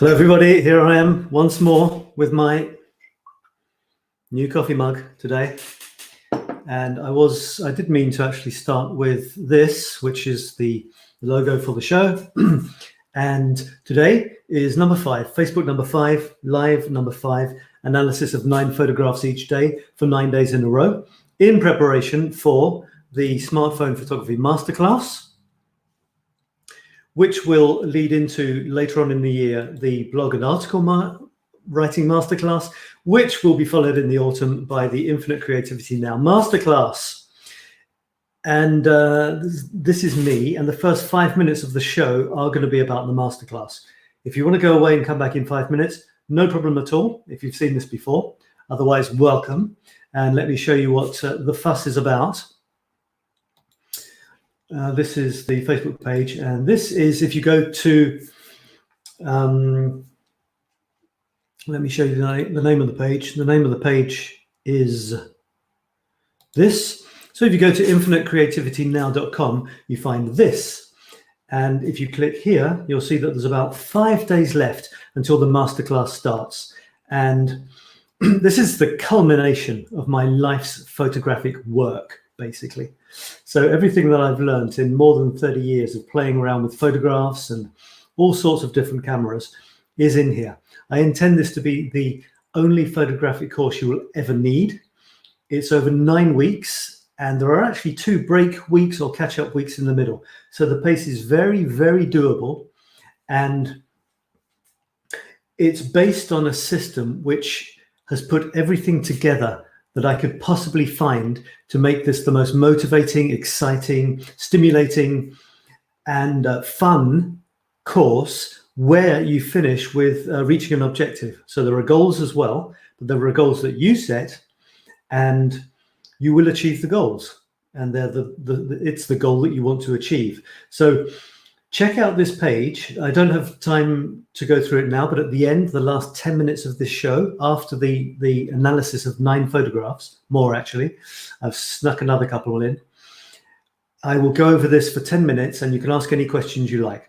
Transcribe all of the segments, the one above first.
Hello everybody, here I am once more with my new coffee mug today. And I did mean to actually start with this, which is the logo for the show. And today is number 5, Facebook number 5, live number 5, analysis of 9 photographs each day for 9 days in a row, in preparation for the smartphone photography masterclass, which will lead into later on in the year the blog and article writing masterclass, which will be followed in the autumn by the Infinite Creativity Now masterclass. And this is me, and the first 5 minutes of the show are going to be about the masterclass. If you want to go away and come back in 5 minutes, no problem at all if you've seen this before. Otherwise, welcome, and let me show you what the fuss is about. This is the Facebook page, and this is, if you go to, let me show you the name of the page. The name of the page is this. So if you go to infinitecreativitynow.com, you find this. And if you click here, you'll see that there's about 5 days left until the masterclass starts. And this is the culmination of my life's photographic work, basically. So everything that I've learned in more than 30 years of playing around with photographs and all sorts of different cameras is in here. I intend this to be the only photographic course you will ever need. It's over 9 weeks, and there are actually 2 break weeks or catch-up weeks in the middle. So the pace is very, very doable, and it's based on a system which has put everything together that I could possibly find to make this the most motivating, exciting, stimulating, and fun course where you finish with reaching an objective. So there are goals as well, but there are goals that you set, and you will achieve the goals. And they're it's the goal that you want to achieve. So check out this page. I don't have time to go through it now, but at the end, the last 10 minutes of this show, after the analysis of 9 photographs, more actually, I've snuck another couple in, I will go over this for 10 minutes and you can ask any questions you like.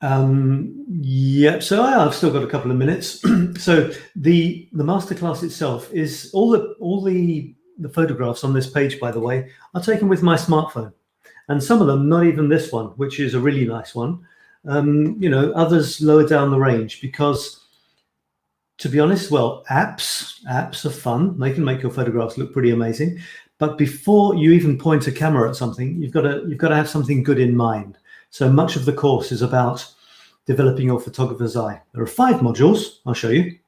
Yep, so I've still got a couple of minutes. So the masterclass itself is all the photographs on this page, by the way, are taken with my smartphone. And some of them, not even this one, which is a really nice one. You know, others lower down the range because, to be honest, well, apps are fun. They can make your photographs look pretty amazing. But before you even point a camera at something, you've got to have something good in mind. So much of the course is about developing your photographer's eye. There are 5 modules. I'll show you.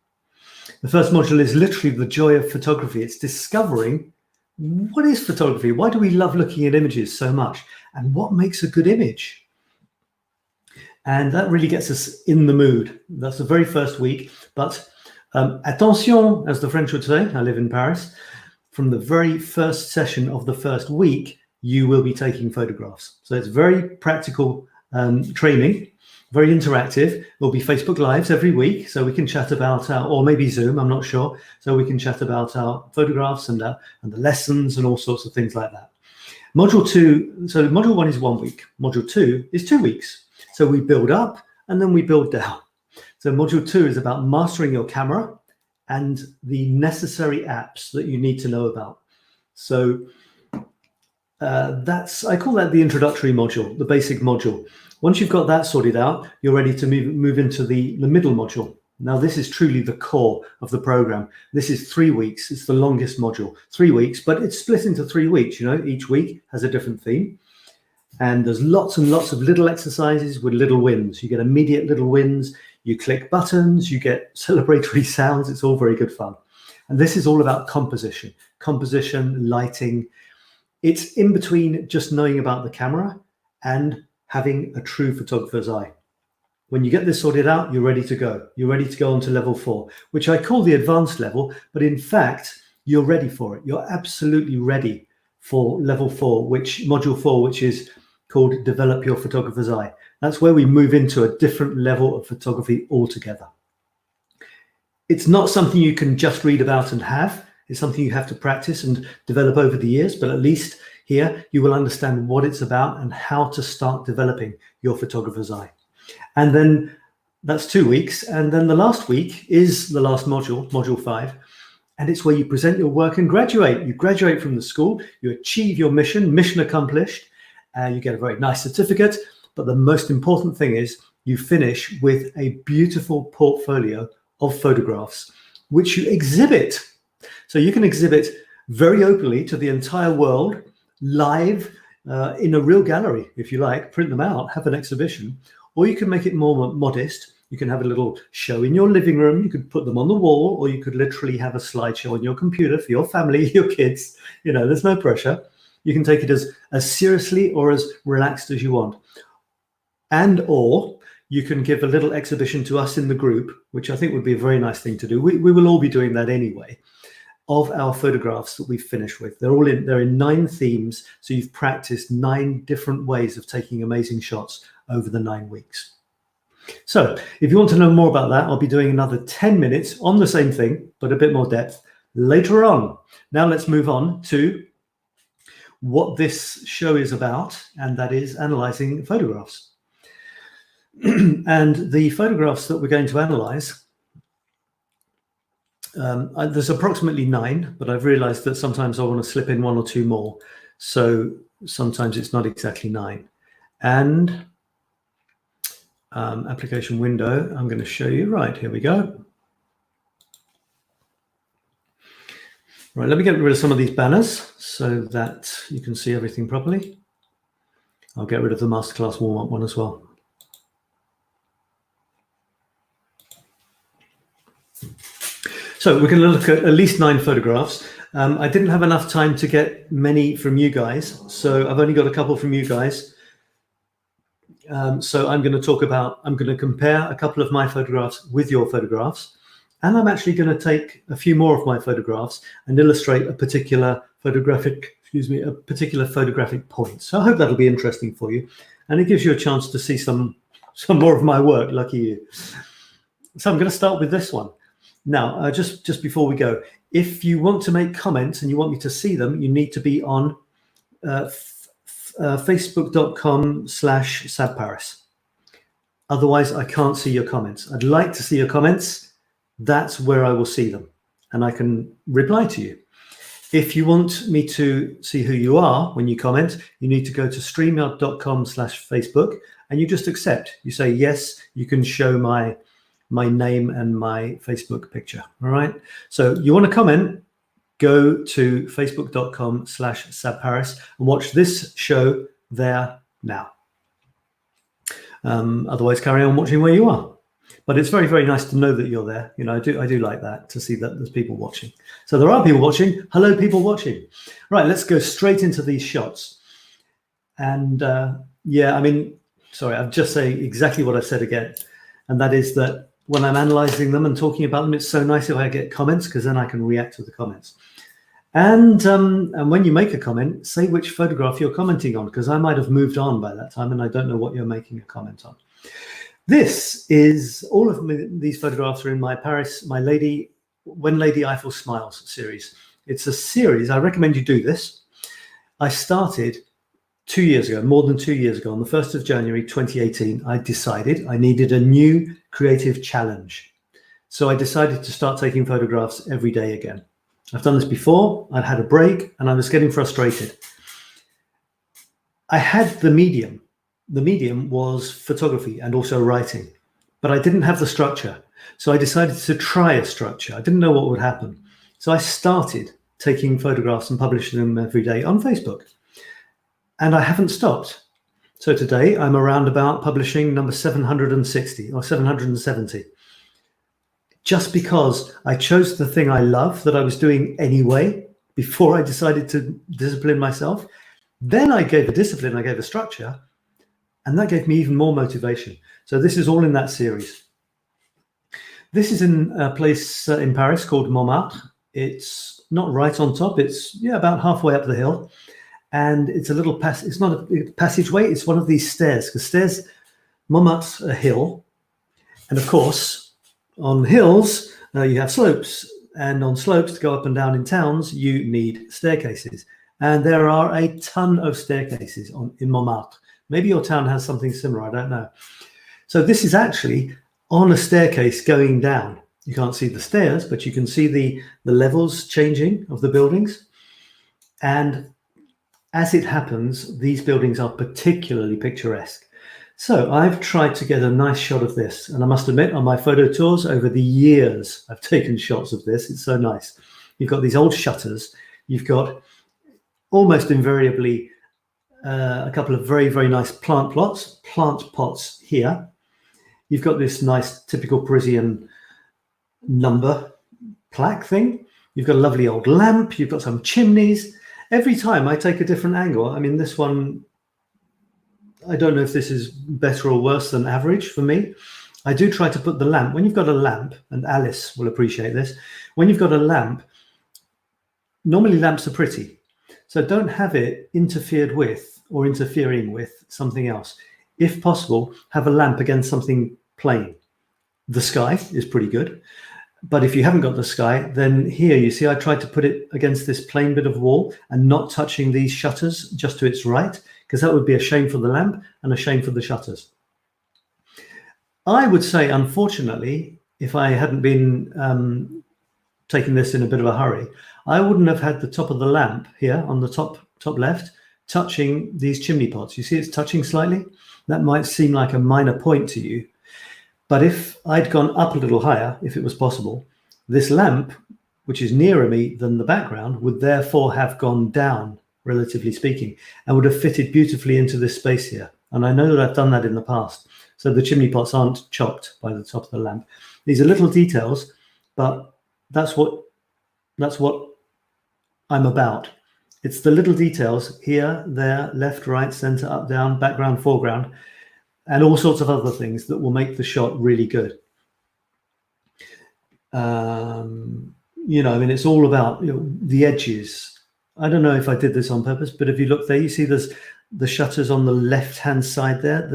The first module is literally the joy of photography. It's discovering what is photography? Why do we love looking at images so much? And what makes a good image? And that really gets us in the mood. That's the very first week. But attention, as the French would say, I live in Paris. From the very first session of the first week, you will be taking photographs. So it's very practical training, very interactive. There'll be Facebook Lives every week, so we can chat about or maybe Zoom, I'm not sure. So we can chat about our photographs and the lessons and all sorts of things like that. Module 2, so module 1 is 1 week. Module 2 is 2 weeks. So we build up and then we build down. So module 2 is about mastering your camera and the necessary apps that you need to know about. So I call that the introductory module, the basic module. Once you've got that sorted out, you're ready to move into the middle module. Now, this is truly the core of the program. This is 3 weeks. It's the longest module, 3 weeks, but it's split into 3 weeks. You know, each week has a different theme. And there's lots and lots of little exercises with little wins. You get immediate little wins. You click buttons. You get celebratory sounds. It's all very good fun. And this is all about composition, lighting. It's in between just knowing about the camera and having a true photographer's eye. When you get this sorted out, you're ready to go. You're ready to go on to level 4, which I call the advanced level, but in fact, you're ready for it. You're absolutely ready for level 4, module 4, which is called Develop Your Photographer's Eye. That's where we move into a different level of photography altogether. It's not something you can just read about and have. It's something you have to practice and develop over the years, but at least here you will understand what it's about and how to start developing your photographer's eye. And then That's 2 weeks. And then the last week is the last module, module 5. And it's where you present your work and graduate. You graduate from the school, you achieve your mission accomplished, you get a very nice certificate. But the most important thing is you finish with a beautiful portfolio of photographs, which you exhibit. So you can exhibit very openly to the entire world, live, in a real gallery, if you like, print them out, have an exhibition, or you can make it more modest. You can have a little show in your living room, you could put them on the wall, or you could literally have a slideshow on your computer for your family, your kids. You know, there's no pressure. You can take it as seriously or as relaxed as you want. And or you can give a little exhibition to us in the group, which I think would be a very nice thing to do. We will all be doing that anyway, of our photographs that we've finished with. They're in 9 themes, so you've practiced 9 different ways of taking amazing shots over the 9 weeks. So if you want to know more about that, I'll be doing another 10 minutes on the same thing, but a bit more depth later on. Now let's move on to what this show is about, and that is analyzing photographs. And the photographs that we're going to analyze, there's approximately 9, but I've realized that sometimes I want to slip in 1 or 2 more. So sometimes it's not exactly 9. And application window, I'm going to show you. Right, here we go. Right, let me get rid of some of these banners so that you can see everything properly. I'll get rid of the masterclass warm-up one as well. So we're going to look at least 9 photographs. I didn't have enough time to get many from you guys, so I've only got a couple from you guys. So I'm going to compare a couple of my photographs with your photographs, and I'm actually going to take a few more of my photographs and illustrate a particular photographic point. So I hope that'll be interesting for you, and it gives you a chance to see some more of my work. Lucky you. So I'm going to start with this one. Now, just before we go, if you want to make comments and you want me to see them, you need to be on facebook.com/𝗪𝗺𝗺. Otherwise, I can't see your comments. I'd like to see your comments. That's where I will see them, and I can reply to you. If you want me to see who you are when you comment, you need to go to streamyard.com/Facebook, and you just accept. You say, yes, you can show my name and my Facebook picture. All right. So you want to comment, go to facebook.com/𝗪𝗺𝗺 and watch this show there now. Otherwise, carry on watching where you are. But it's very, very nice to know that you're there. You know, I do like that, to see that there's people watching. So there are people watching. Hello, people watching. Right, let's go straight into these shots. And yeah, I mean, sorry, I'll just say exactly what I said again. And that is that when I'm analyzing them and talking about them, it's so nice if I get comments, because then I can react to the comments. And when you make a comment, say which photograph you're commenting on, because I might have moved on by that time and I don't know what you're making a comment on. This is all of these photographs are in my Paris, When Lady Eiffel Smiles series. It's a series. I recommend you do this. I started 2 years ago, more than 2 years ago, on the 1st of January 2018, I decided I needed a new creative challenge. So I decided to start taking photographs every day again. I've done this before, I'd had a break, and I was getting frustrated. I had the medium. The medium was photography and also writing, but I didn't have the structure. So I decided to try a structure. I didn't know what would happen. So I started taking photographs and publishing them every day on Facebook. And I haven't stopped. So today I'm around about publishing number 760 or 770. Just because I chose the thing I love that I was doing anyway, before I decided to discipline myself. Then I gave a discipline, I gave a structure, and that gave me even more motivation. So this is all in that series. This is in a place in Paris called Montmartre. It's not right on top. It's about halfway up the hill. And it's a little it's not a passageway, it's one of these stairs, because stairs, Montmartre's a hill. And of course, on hills, you have slopes. And on slopes, to go up and down in towns, you need staircases. And there are a ton of staircases in Montmartre. Maybe your town has something similar, I don't know. So this is actually on a staircase going down. You can't see the stairs, but you can see the levels changing of the buildings. And as it happens, these buildings are particularly picturesque. So I've tried to get a nice shot of this. And I must admit, on my photo tours over the years, I've taken shots of this. It's so nice. You've got these old shutters. You've got almost invariably a couple of very, very nice plant pots here. You've got this nice typical Parisian number plaque thing. You've got a lovely old lamp. You've got some chimneys. Every time I take a different angle. I mean, this one, I don't know if this is better or worse than average for me. I do try to put the lamp, when you've got a lamp, and Alice will appreciate this, when you've got a lamp, normally lamps are pretty. So don't have it interfered with or interfering with something else. If possible, have a lamp against something plain. The sky is pretty good. But if you haven't got the sky, then here, you see, I tried to put it against this plain bit of wall and not touching these shutters just to its right, because that would be a shame for the lamp and a shame for the shutters. I would say, unfortunately, if I hadn't been taking this in a bit of a hurry, I wouldn't have had the top of the lamp here on the top left touching these chimney pots. You see it's touching slightly? That might seem like a minor point to you. But if I'd gone up a little higher, if it was possible, this lamp, which is nearer me than the background, would therefore have gone down, relatively speaking, and would have fitted beautifully into this space here. And I know that I've done that in the past. So the chimney pots aren't chopped by the top of the lamp. These are little details, but that's what I'm about. It's the little details here, there, left, right, center, up, down, background, foreground, and all sorts of other things that will make the shot really good. You know, I mean, it's all about, you know, the edges. I don't know if I did this on purpose, but if you look there, you see there's the shutters on the left-hand side there.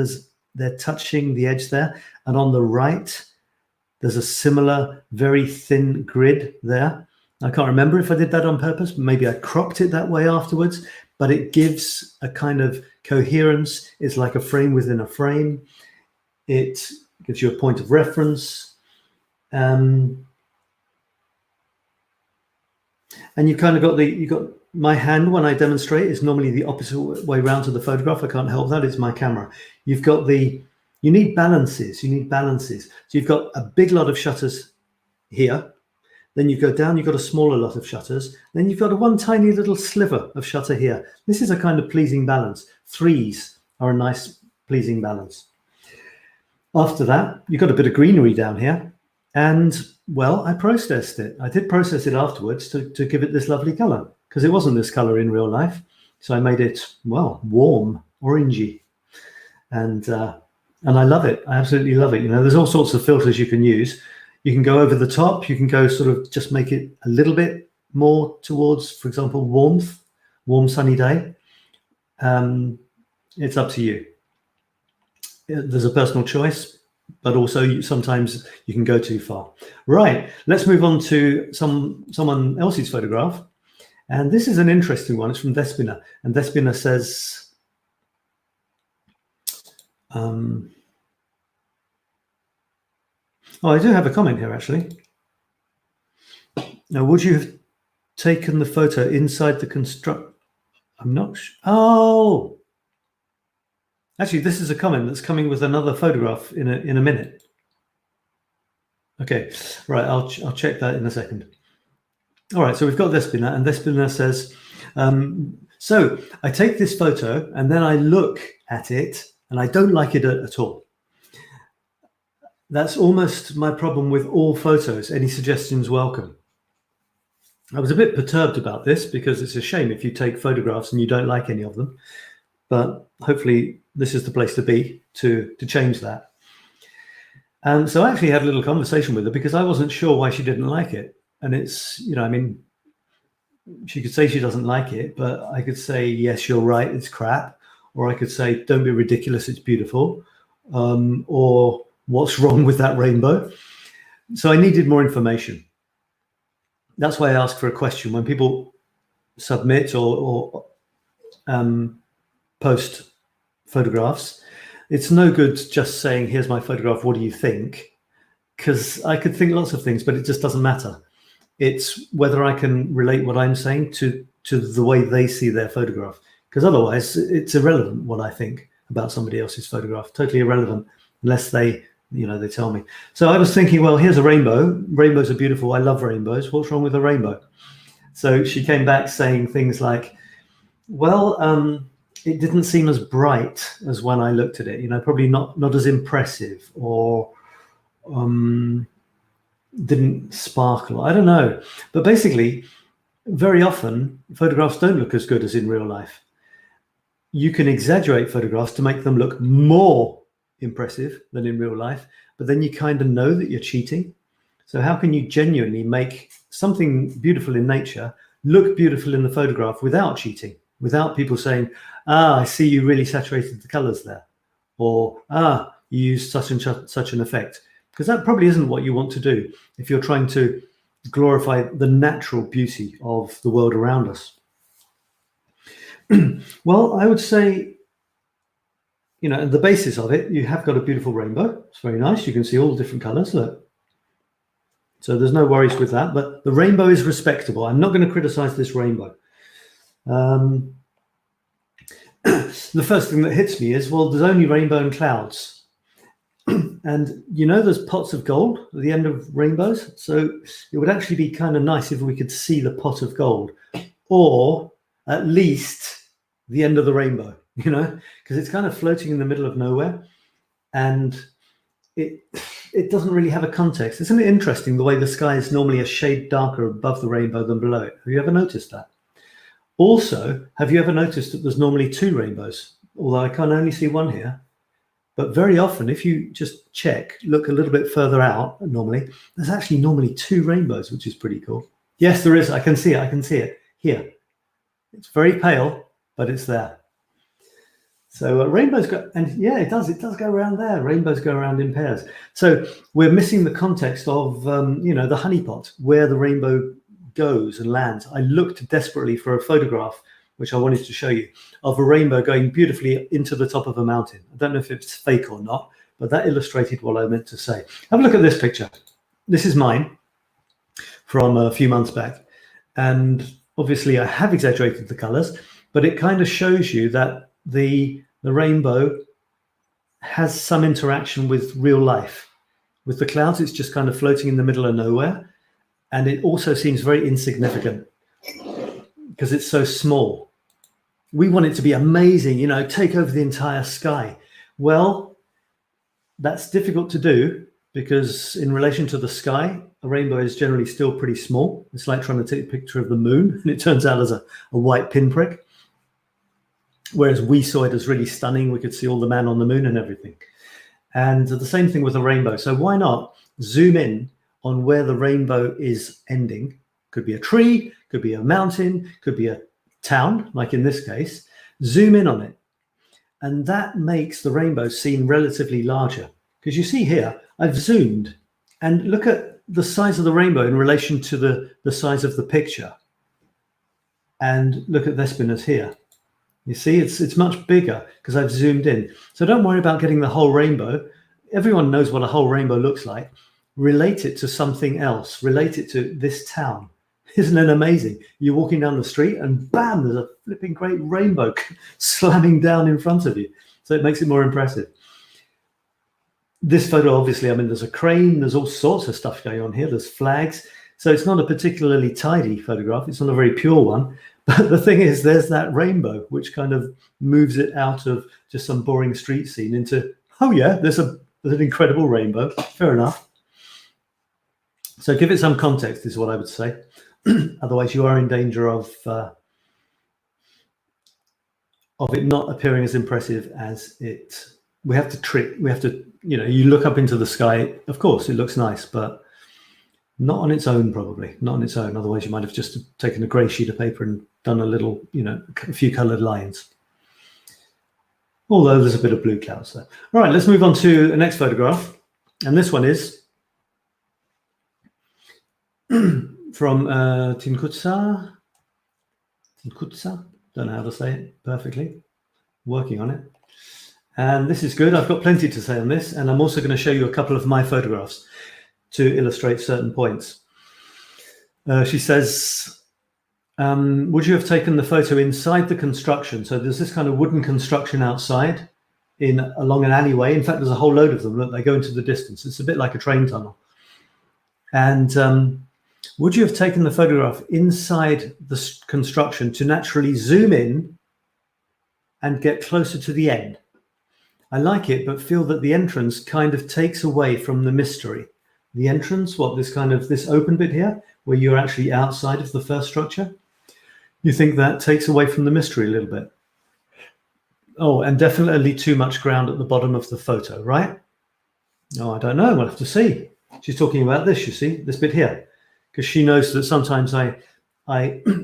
They're touching the edge there. And on the right, there's a similar, very thin grid there. I can't remember if I did that on purpose. Maybe I cropped it that way afterwards, but it gives a kind of coherence. It's like a frame within a frame. It gives you a point of reference. And you've kind of got my hand when I demonstrate is normally the opposite way around to the photograph. I can't help that. It's my camera. You've got you need balances. You need balances. So you've got a big lot of shutters here. Then you go down, you've got a smaller lot of shutters. Then you've got one tiny little sliver of shutter here. This is a kind of pleasing balance. Threes are a nice, pleasing balance. After that, you've got a bit of greenery down here. And, well, I processed it. I did process it afterwards to give it this lovely color, because it wasn't this color in real life. So I made it, well, warm, orangey. And I love it. I absolutely love it. You know, there's all sorts of filters you can use. You can go over the top. You can go sort of just make it a little bit more towards, for example, warm sunny day. It's up to you. There's a personal choice, but also sometimes you can go too far. Right, let's move on to someone else's photograph. And this is an interesting one. It's from 𝗪𝗵𝗪. And 𝗪𝗵𝗪 says, oh, I do have a comment here, actually. Now, would you have taken the photo inside the construct? I'm not sure. Oh, actually, this is a comment that's coming with another photograph in a minute. Okay, right, I'll check that in a second. All right, so we've got 𝗪𝗪𝗪, and 𝗪𝗪𝗪 says, so I take this photo and then I look at it and I don't like it at all. That's almost my problem with all photos. Any suggestions welcome. I was a bit perturbed about this because it's a shame if you take photographs and you don't like any of them. But hopefully this is the place to be to change that. And so I actually had a little conversation with her because I wasn't sure why she didn't like it. And it's, you know, I mean, she could say she doesn't like it, but I could say, yes, you're right, it's crap. Or I could say, don't be ridiculous, it's beautiful. Or what's wrong with that rainbow? So I needed more information. That's why I asked for a question. When people submit or post photographs, it's no good just saying, here's my photograph, what do you think? because I could think lots of things, but it just doesn't matter. It's whether I can relate what I'm saying to the way they see their photograph, because otherwise it's irrelevant what I think about somebody else's photograph, totally irrelevant, unless they tell me. So I was thinking, well, here's a rainbow. Rainbows are beautiful. I love rainbows. What's wrong with a rainbow? So she came back saying things like, well, it didn't seem as bright as when I looked at it, probably not as impressive, or didn't sparkle. I don't know. But basically, very often, photographs don't look as good as in real life. You can exaggerate photographs to make them look more impressive than in real life, but then you kind of know that you're cheating. So how can you genuinely make something beautiful in nature look beautiful in the photograph without cheating, without people saying, I see you really saturated the colors there, or you used such and such an effect? Because that probably isn't what you want to do if you're trying to glorify the natural beauty of the world around us. Well, I would say, at the basis of it, you have got a beautiful rainbow. It's very nice. You can see all the different colors. Look. So there's no worries with that, but the rainbow is respectable. I'm not going to criticize this rainbow. The first thing that hits me is, well, there's only rainbow and clouds. And there's pots of gold at the end of rainbows. So it would actually be kind of nice if we could see the pot of gold, or at least the end of the rainbow, because it's kind of floating in the middle of nowhere, and it doesn't really have a context. Isn't it interesting the way the sky is normally a shade darker above the rainbow than below it? Have you ever noticed that? Also, have you ever noticed that there's normally two rainbows? Although I can only see one here. But very often, if you just look a little bit further out, normally, there's actually normally two rainbows, which is pretty cool. Yes, there is. I can see it here. It's very pale, but it's there. So rainbows go, and yeah, it does go around there. Rainbows go around in pairs. So we're missing the context of, the honeypot, where the rainbow goes and lands. I looked desperately for a photograph, which I wanted to show you, of a rainbow going beautifully into the top of a mountain. I don't know if it's fake or not, but that illustrated what I meant to say. Have a look at this picture. This is mine from a few months back. And obviously I have exaggerated the colors, but it kind of shows you that the rainbow has some interaction with real life. With the clouds, it's just kind of floating in the middle of nowhere. And it also seems very insignificant because it's so small. We want it to be amazing, take over the entire sky. Well, that's difficult to do because in relation to the sky, a rainbow is generally still pretty small. It's like trying to take a picture of the moon and it turns out as a white pinprick. Whereas we saw it as really stunning. We could see all the man on the moon and everything. And the same thing with a rainbow. So why not zoom in on where the rainbow is ending? Could be a tree, could be a mountain, could be a town, like in this case. Zoom in on it. And that makes the rainbow seem relatively larger. Because you see here, I've zoomed and look at the size of the rainbow in relation to the size of the picture. And look at 𝗪𝗺𝗺 here. You see, it's much bigger because I've zoomed in. So don't worry about getting the whole rainbow. Everyone knows what a whole rainbow looks like. Relate it to something else. Relate it to this town. Isn't it amazing? You're walking down the street and bam, there's a flipping great rainbow slamming down in front of you. So it makes it more impressive. This photo, obviously, there's a crane, there's all sorts of stuff going on here. There's flags. So it's not a particularly tidy photograph. It's not a very pure one. But the thing is, there's that rainbow, which kind of moves it out of just some boring street scene into, oh yeah, there's an incredible rainbow. Fair enough. So give it some context is what I would say. Otherwise, you are in danger of it not appearing as impressive as it. We have to, you look up into the sky. Of course, it looks nice, but not on its own, probably not on its own. Otherwise, you might have just taken a grey sheet of paper and done a little, a few coloured lines. Although there's a bit of blue clouds there. All right, let's move on to the next photograph, and this one is from 𝗕𝗘𝗖𝙗'𝗪. Don't know how to say it perfectly. Working on it. And this is good. I've got plenty to say on this, and I'm also going to show you a couple of my photographs. to illustrate certain points. She says, would you have taken the photo inside the construction? So there's this kind of wooden construction outside along an alleyway. In fact, there's a whole load of them. Look, they go into the distance. It's a bit like a train tunnel. And would you have taken the photograph inside the construction to naturally zoom in and get closer to the end? I like it, but feel that the entrance kind of takes away from the mystery. The entrance, this open bit here, where you're actually outside of the first structure? You think that takes away from the mystery a little bit? Oh, and definitely too much ground at the bottom of the photo, right? Oh, I don't know. We'll have to see. She's talking about this, you see, this bit here, because she knows that sometimes I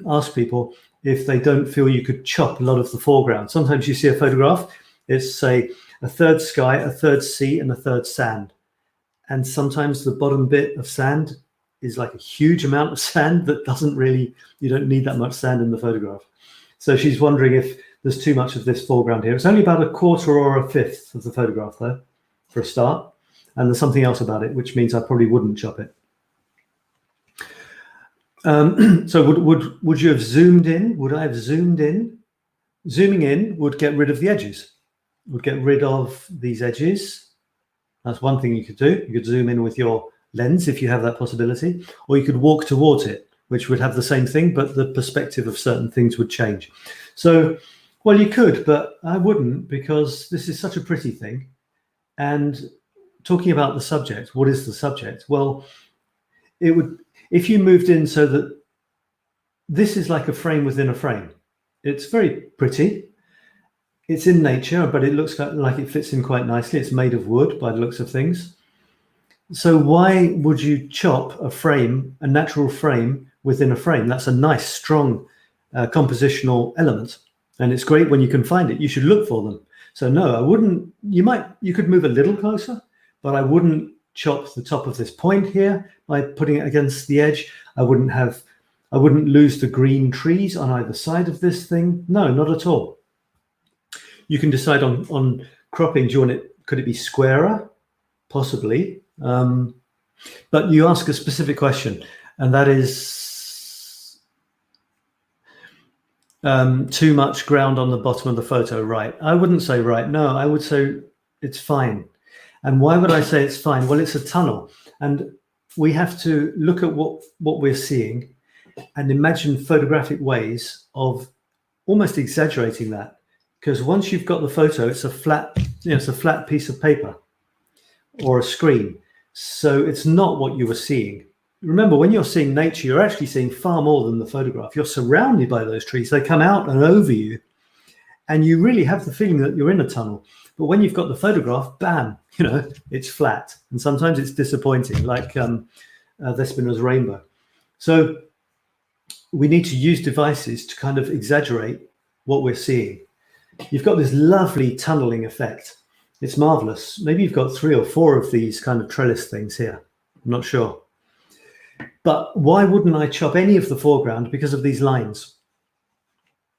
ask people if they don't feel you could chop a lot of the foreground. Sometimes you see a photograph, it's, say, a third sky, a third sea, and a third sand. And sometimes the bottom bit of sand is like a huge amount of sand that you don't need that much sand in the photograph. So she's wondering if there's too much of this foreground here. It's only about a quarter or a fifth of the photograph, though, for a start. And there's something else about it, which means I probably wouldn't chop it. So would you have zoomed in? Would I have zoomed in? Zooming in would get rid of the edges. Would get rid of these edges. That's one thing you could do. You could zoom in with your lens if you have that possibility, or you could walk towards it, which would have the same thing, but the perspective of certain things would change. So, well, you could, but I wouldn't, because this is such a pretty thing. And talking about the subject, what is the subject? Well, it would, if you moved in so that this is like a frame within a frame. It's very pretty. It's in nature, but it looks like it fits in quite nicely. It's made of wood by the looks of things. So why would you chop a frame, a natural frame within a frame? That's a nice, strong compositional element. And it's great when you can find it. You should look for them. So no, I wouldn't. You could move a little closer, but I wouldn't chop the top of this point here by putting it against the edge. I wouldn't lose the green trees on either side of this thing. No, not at all. You can decide on cropping. Do you want it? Could it be squarer? Possibly. But you ask a specific question, and that is too much ground on the bottom of the photo, right? I wouldn't say right. No, I would say it's fine. And why would I say it's fine? Well, it's a tunnel, and we have to look at what we're seeing and imagine photographic ways of almost exaggerating that. Because once you've got the photo, it's a flat piece of paper or a screen. So it's not what you were seeing. Remember, when you're seeing nature, you're actually seeing far more than the photograph. You're surrounded by those trees. They come out and over you, and you really have the feeling that you're in a tunnel. But when you've got the photograph, bam, it's flat. And sometimes it's disappointing, like Thespino's rainbow. So we need to use devices to kind of exaggerate what we're seeing. You've got this lovely tunneling effect. It's marvelous. Maybe you've got 3 or 4 of these kind of trellis things here. I'm not sure. But why wouldn't I chop any of the foreground? Because of these lines.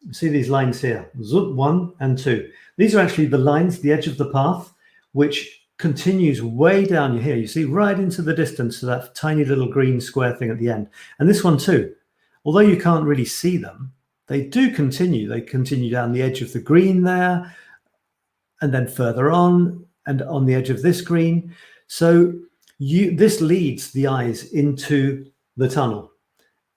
You see these lines here, 1 and 2. These are actually the lines, the edge of the path, which continues way down here. You see right into the distance to that tiny little green square thing at the end. And this one too. Although you can't really see them, they do continue. They continue down the edge of the green there, and then further on, and on the edge of this green. So this leads the eyes into the tunnel.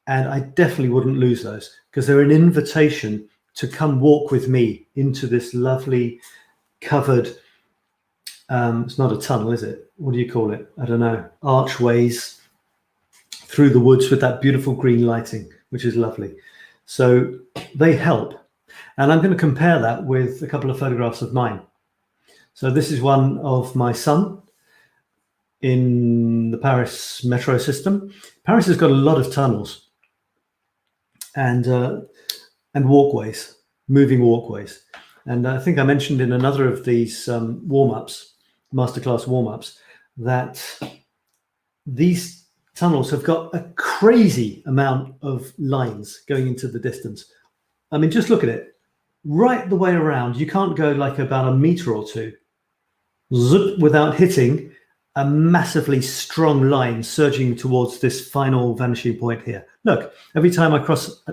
And I definitely wouldn't lose those, because they're an invitation to come walk with me into this lovely covered, it's not a tunnel, is it? What do you call it? I don't know. Archways through the woods with that beautiful green lighting, which is lovely. So they help. And I'm going to compare that with a couple of photographs of mine. So this is one of my son in the Paris metro system. Paris has got a lot of tunnels and walkways, moving walkways. And I think I mentioned in another of these warm-ups, masterclass warm-ups, that these tunnels have got a crazy amount of lines going into the distance. I mean, just look at it. Right the way around, you can't go like about a meter or two zip, without hitting a massively strong line surging towards this final vanishing point here. Look, every time I cross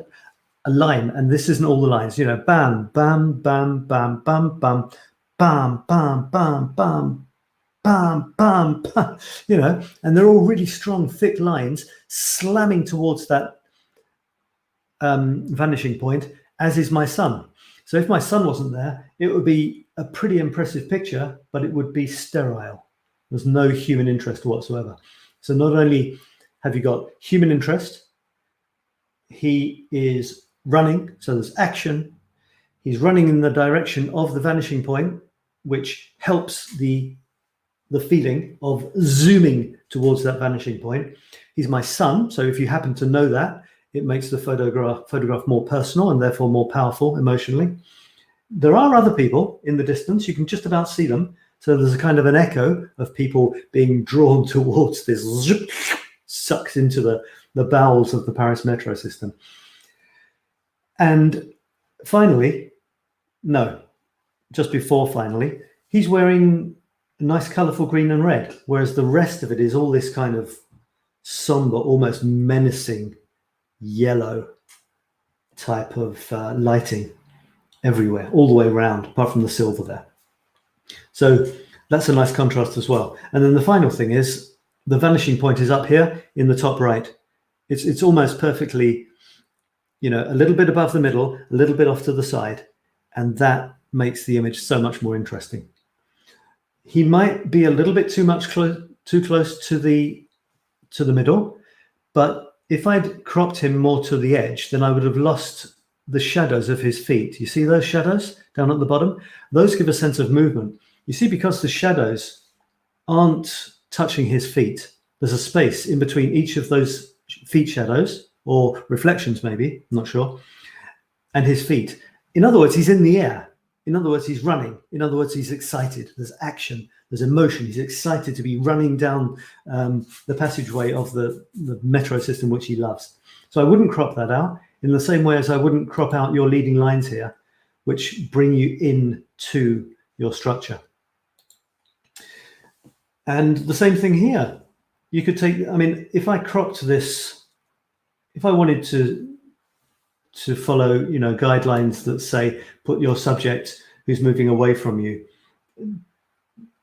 a line, and this isn't all the lines, you know, bam, bam, bam, bam, bam, bam, bam, bam, bam, bam, bam, bam, bam, you know, and they're all really strong, thick lines slamming towards that vanishing point, as is my sun. So if my sun wasn't there, it would be a pretty impressive picture, but it would be sterile. There's no human interest whatsoever. So not only have you got human interest, he is running, so there's action. He's running in the direction of the vanishing point, which helps the feeling of zooming towards that vanishing point. He's my sun, so if you happen to know that, it makes the photograph more personal and therefore more powerful emotionally. There are other people in the distance, you can just about see them. So there's a kind of an echo of people being drawn towards this, sucks into the bowels of the Paris metro system. And finally, no, just before finally, he's wearing a nice colorful green and red, whereas the rest of it is all this kind of somber, almost menacing yellow type of lighting everywhere, all the way around, apart from the silver there. So that's a nice contrast as well. And then the final thing is the vanishing point is up here in the top right. It's almost perfectly, you know, a little bit above the middle, a little bit off to the side, and that makes the image so much more interesting. He might be a little bit too close to the middle, but if I'd cropped him more to the edge, then I would have lost the shadows of his feet. You see those shadows down at the bottom? Those give a sense of movement. You see, because the shadows aren't touching his feet, there's a space in between each of those feet shadows, or reflections maybe, I'm not sure, and his feet. In other words, he's in the air. In other words, he's running. In other words, he's excited. There's action, there's emotion. He's excited to be running down the passageway of the metro system, which he loves. So I wouldn't crop that out in the same way as I wouldn't crop out your leading lines here, which bring you into your structure. And the same thing here. You could take, I mean, if I cropped this, if I wanted to follow, you know, guidelines that say put your subject who's moving away from you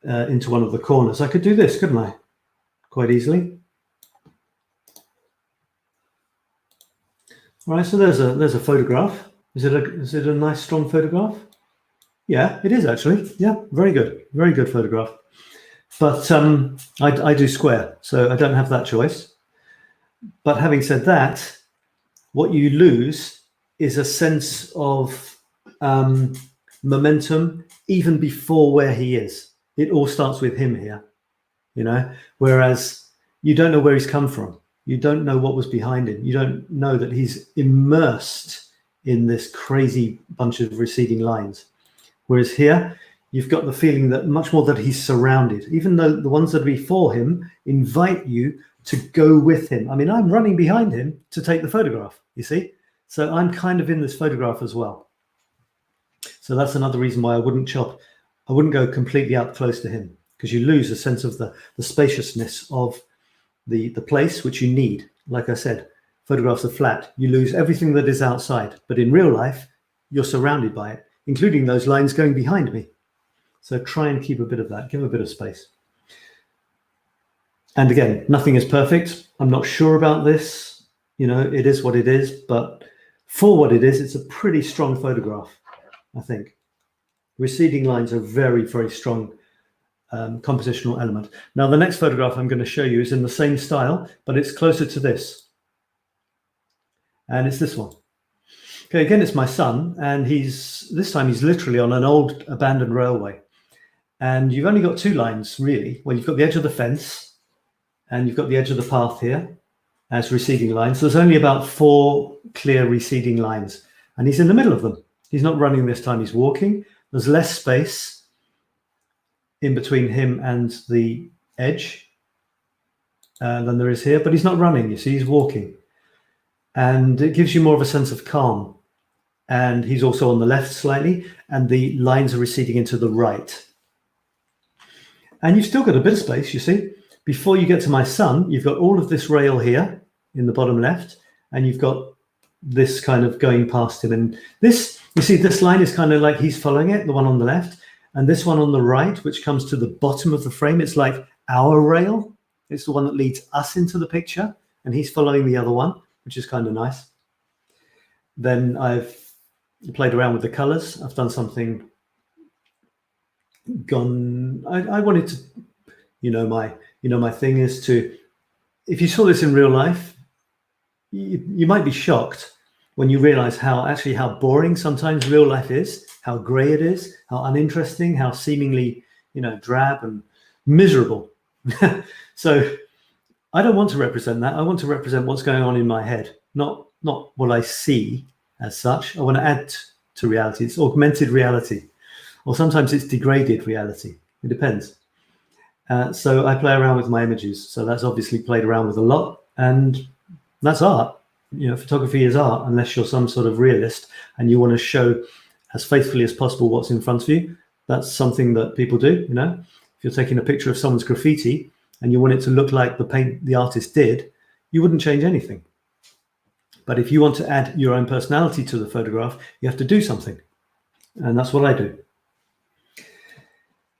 into one of the corners, I could do this, couldn't I? Quite easily. All right, so there's a photograph. Is it a nice strong photograph? Yeah, it is actually. Yeah, very good photograph. But I do square, so I don't have that choice. But having said that, what you lose is a sense of momentum even before where he is. It all starts with him here, you know, whereas you don't know where he's come from. You don't know what was behind him. You don't know that he's immersed in this crazy bunch of receding lines. Whereas here, you've got the feeling that much more that he's surrounded, even though the ones that are before him invite you to go with him. I mean, I'm running behind him to take the photograph, you see? So I'm kind of in this photograph as well. So that's another reason why I wouldn't go completely up close to him, because you lose a sense of the spaciousness of the place, which you need. Like I said, photographs are flat. You lose everything that is outside, but in real life, you're surrounded by it, including those lines going behind me. So try and keep a bit of that, give a bit of space. And again, nothing is perfect. I'm not sure about this. You know, it is what it is, but for what it is, it's a pretty strong photograph, I think. Receding lines are very, very strong compositional element. Now, the next photograph I'm going to show you is in the same style, but it's closer to this. And it's this one. Okay, again, it's my son, and this time he's literally on an old abandoned railway. And you've only got two lines, really. Well, you've got the edge of the fence, and you've got the edge of the path here as receding lines. So there's only about 4 clear receding lines, and he's in the middle of them. He's not running this time, he's walking. There's less space in between him and the edge than there is here, but he's not running, you see, he's walking. And it gives you more of a sense of calm. And he's also on the left slightly, and the lines are receding into the right. And you've still got a bit of space, you see. Before you get to my son, you've got all of this rail here in the bottom left, and you've got this kind of going past him. And this, you see, this line is kind of like he's following it, the one on the left, and this one on the right, which comes to the bottom of the frame, it's like our rail. It's the one that leads us into the picture, and he's following the other one, which is kind of nice. Then I've played around with the colors. I've done something I wanted to, my thing is to, if you saw this in real life, you might be shocked when you realize how boring sometimes real life is, how gray it is, how uninteresting, how seemingly, drab and miserable. So I don't want to represent that. I want to represent what's going on in my head, not what I see as such. I want to add to reality. It's augmented reality, or sometimes it's degraded reality. It depends. So I play around with my images. So that's obviously played around with a lot, and that's art. Photography is art, unless you're some sort of realist and you want to show as faithfully as possible what's in front of you. That's something that people do. If you're taking a picture of someone's graffiti and you want it to look like the paint the artist did, you wouldn't change anything. But if you want to add your own personality to the photograph, you have to do something. And that's what I do.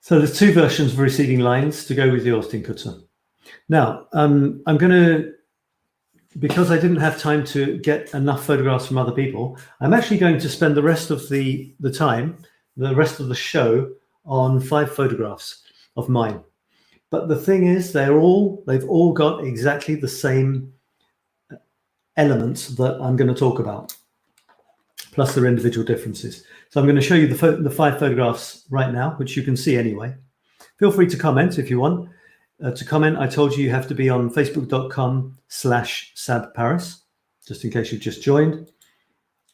So there's two versions of receding lines to go with the 𝗪𝗏𝗪𝗏𝗪𝗏𝗪𝗏𝗪😂. Now, I'm going to, because I didn't have time to get enough photographs from other people, I'm actually going to spend the rest of the time, the rest of the show, on 5 photographs of mine. But the thing is, they've all got exactly the same elements that I'm going to talk about, plus their individual differences. So I'm going to show you the 5 photographs right now, which you can see anyway. Feel free to comment if you want. To comment, I told you have to be on facebook.com/𝗪𝗵𝗪, just in case you've just joined.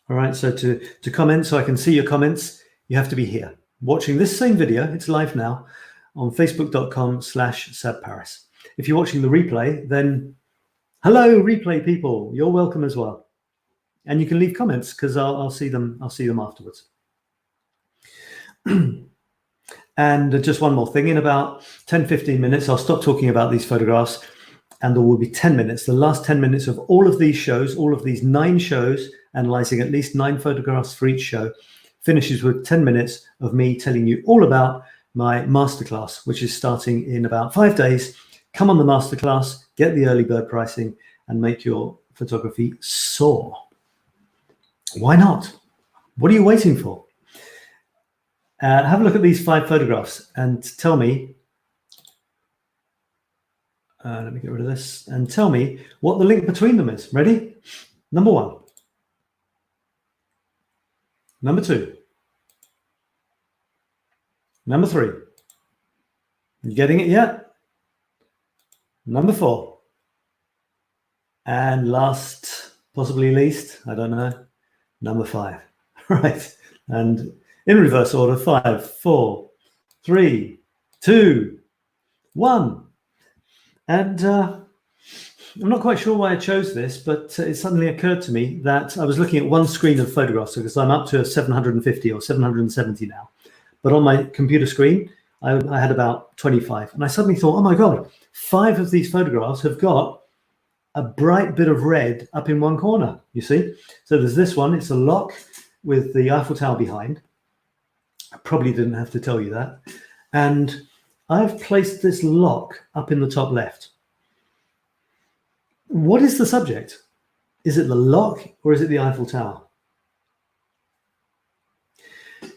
All right, so to comment, so I can see your comments, you have to be here, watching this same video. It's live now on facebook.com/𝗪𝗵𝗪. If you're watching the replay, then hello, replay people. You're welcome as well. And you can leave comments because I'll see them afterwards. And just one more thing, in about 10-15 minutes, I'll stop talking about these photographs, and there will be 10 minutes, the last 10 minutes of all of these shows, all of these 9 shows, analyzing at least 9 photographs for each show, finishes with 10 minutes of me telling you all about my masterclass, which is starting in about 5 days. Come on the masterclass, get the early bird pricing, and make your photography soar. Why not? What are you waiting for? Have a look at these 5 photographs and tell me, let me get rid of this, and tell me what the link between them is. Ready? Number 1. Number 2. Number 3. You getting it yet? Number 4. And last, possibly least, I don't know, number 5. Right. And in reverse order, 5, 4, 3, 2, 1. And I'm not quite sure why I chose this, but it suddenly occurred to me that I was looking at one screen of photographs, because I'm up to 750 or 770 now. But on my computer screen, I had about 25. And I suddenly thought, oh my God, 5 of these photographs have got a bright bit of red up in one corner, you see? So there's this one, it's a lock with the Eiffel Tower behind. I probably didn't have to tell you that. And I've placed this lock up in the top left. What is the subject? Is it the lock or is it the Eiffel Tower?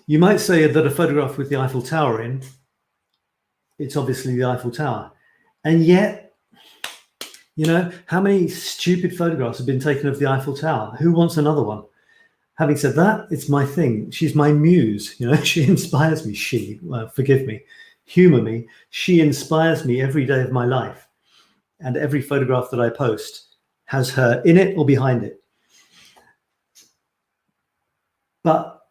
You might say that a photograph with the Eiffel Tower in, it's obviously the Eiffel Tower. And yet, how many stupid photographs have been taken of the Eiffel Tower? Who wants another one? Having said that, it's my thing. She's my muse. She inspires me. Forgive me, humor me. She inspires me every day of my life. And every photograph that I post has her in it or behind it. But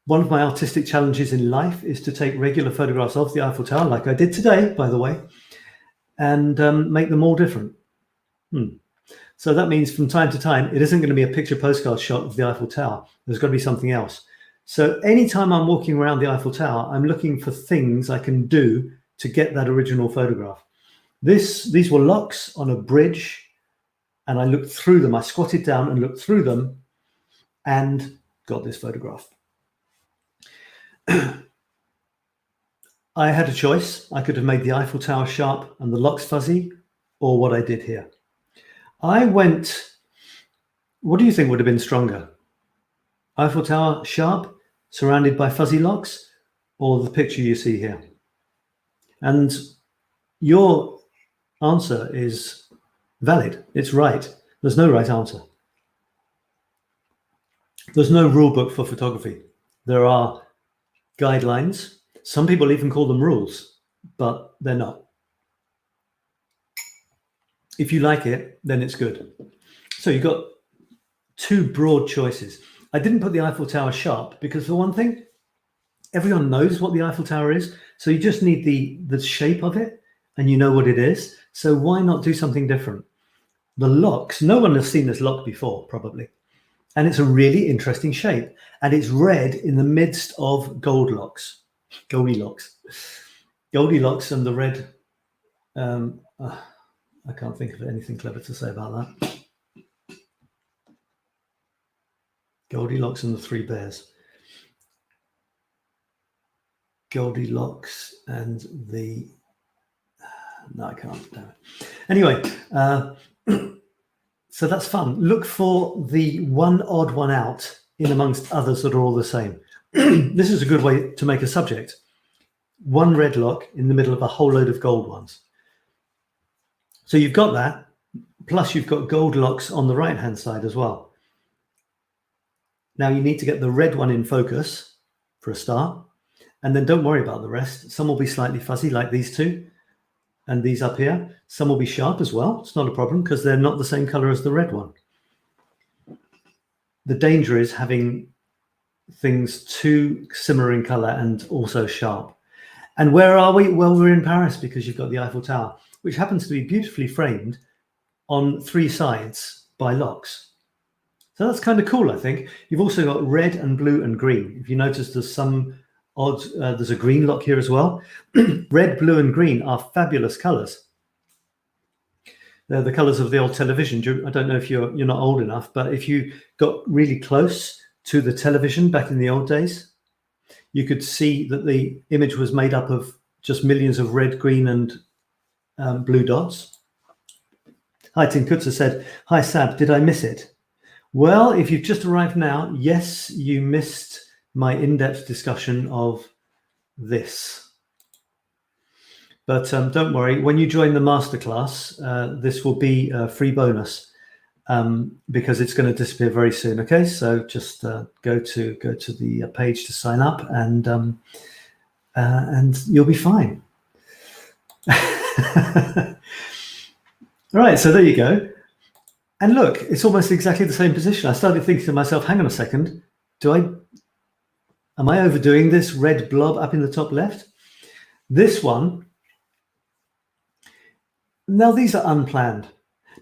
one of my artistic challenges in life is to take regular photographs of the Eiffel Tower, like I did today, by the way, and make them all different. So that means from time to time, it isn't going to be a picture postcard shot of the Eiffel Tower. There's got to be something else. So anytime I'm walking around the Eiffel Tower, I'm looking for things I can do to get that original photograph. These were locks on a bridge, and I looked through them. I squatted down and looked through them and got this photograph. I had a choice. I could have made the Eiffel Tower sharp and the locks fuzzy, or what I did here. I went, what do you think would have been stronger? Eiffel Tower sharp, surrounded by fuzzy locks, or the picture you see here? And your answer is valid. It's right. There's no right answer. There's no rule book for photography. There are guidelines. Some people even call them rules, but they're not. If you like it, then it's good. So you've got two broad choices. I didn't put the Eiffel Tower sharp because, for one thing, everyone knows what the Eiffel Tower is. So you just need the shape of it, and you know what it is. So why not do something different? The locks, no one has seen this lock before, probably. And it's a really interesting shape. And it's red in the midst of Goldilocks. Goldilocks and the red. I can't think of anything clever to say about that. Goldilocks and the three bears. Goldilocks and the... No, I can't. Damn it. Anyway, so that's fun. Look for the one odd one out in amongst others that are all the same. This is a good way to make a subject. One red lock in the middle of a whole load of gold ones. So you've got that, plus you've got Goldilocks on the right-hand side as well. Now you need to get the red one in focus for a start, and then don't worry about the rest. Some will be slightly fuzzy like these two, and these up here. Some will be sharp as well. It's not a problem because they're not the same color as the red one. The danger is having things too similar in color and also sharp. And where are we? Well, we're in Paris because you've got the Eiffel Tower, which happens to be beautifully framed on three sides by locks. So that's kind of cool, I think. You've also got red and blue and green. If you notice, there's some odd, there's a green lock here as well. Red, blue, and green are fabulous colors. They're the colors of the old television. I don't know if you're not old enough, but if you got really close to the television back in the old days, you could see that the image was made up of just millions of red, green, and blue dots. 𝗪𝗙 Kutzer said, "Hi Sab, did I miss it?" Well, if you've just arrived now, yes, you missed my in-depth discussion of this. But don't worry, when you join the masterclass, this will be a free bonus because it's going to disappear very soon. Okay, so just go to the page to sign up, and you'll be fine. All right, so there you go. And look, it's almost exactly the same position. I started thinking to myself, hang on a second, am I overdoing this red blob up in the top left? This one, now these are unplanned.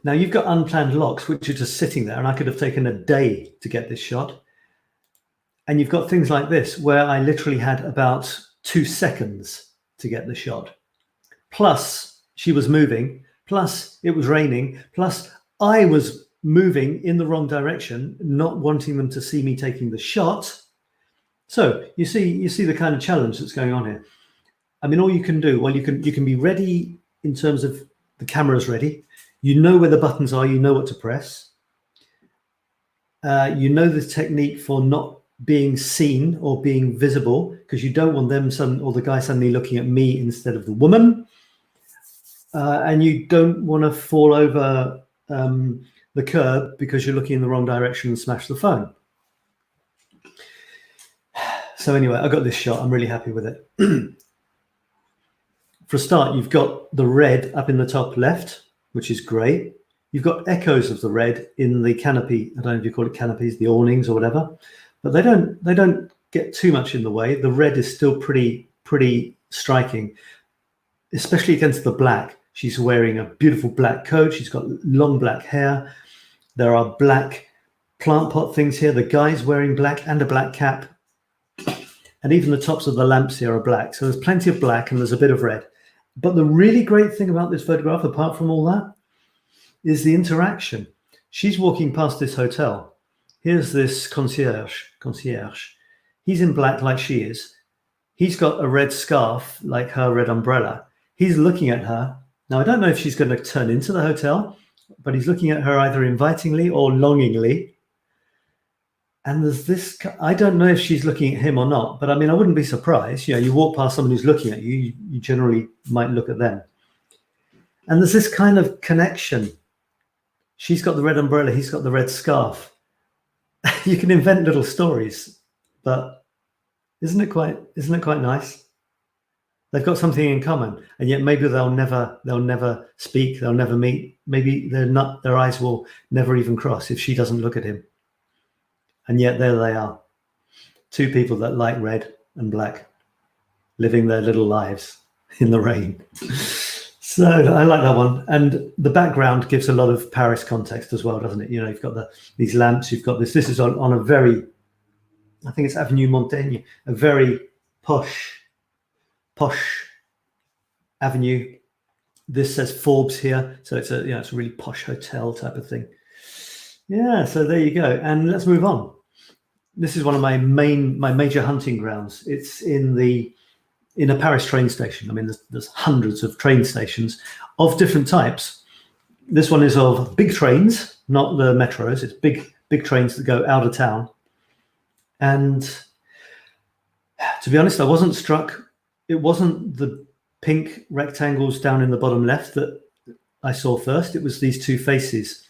Now you've got unplanned locks, which are just sitting there, and I could have taken a day to get this shot. And you've got things like this, where I literally had about 2 seconds to get the shot. Plus, she was moving, plus it was raining, plus I was moving in the wrong direction, not wanting them to see me taking the shot. So you see the kind of challenge that's going on here. I mean, all you can do, well, you can be ready in terms of the camera's ready. You know where the buttons are. You know what to press. You know the technique for not being seen or being visible, because you don't want them or the guy suddenly looking at me instead of the woman. And you don't want to fall over the curb because you're looking in the wrong direction and smash the phone. So anyway, I got this shot. I'm really happy with it. For a start, you've got the red up in the top left, which is great. You've got echoes of the red in the canopy. I don't know if you call it canopies, the awnings or whatever, but they don't get too much in the way. The red is still pretty striking, especially against the black. She's wearing a beautiful black coat. She's got long black hair. There are black plant pot things here. The guy's wearing black and a black cap. And even the tops of the lamps here are black. So there's plenty of black and there's a bit of red. But the really great thing about this photograph, apart from all that, is the interaction. She's walking past this hotel. Here's this concierge. He's in black like she is. He's got a red scarf like her red umbrella. He's looking at her. Now, I don't know if she's going to turn into the hotel, but he's looking at her either invitingly or longingly. And there's this, I don't know if she's looking at him or not, but I mean, I wouldn't be surprised. You know, you walk past someone who's looking at you, you generally might look at them. And there's this kind of connection. She's got the red umbrella, he's got the red scarf. You can invent little stories, but isn't it quite nice? They've got something in common, and yet maybe they'll never speak, they'll never meet. Maybe their eyes will never even cross if she doesn't look at him. And yet there they are, two people that like red and black, living their little lives in the rain. So I like that one. And the background gives a lot of Paris context as well, doesn't it? You know, you've got these lamps, you've got this is on a very, I think it's Avenue Montaigne, a very posh avenue. This says Forbes here, so it's a it's a really posh hotel type of thing. Yeah, so there you go. And let's move on. This is one of my major hunting grounds. It's in a Paris train station. I mean, there's hundreds of train stations of different types. This one is of big trains, not the metros. It's big trains that go out of town. And to be honest, I wasn't struck. It wasn't the pink rectangles down in the bottom left that I saw first. It was these two faces.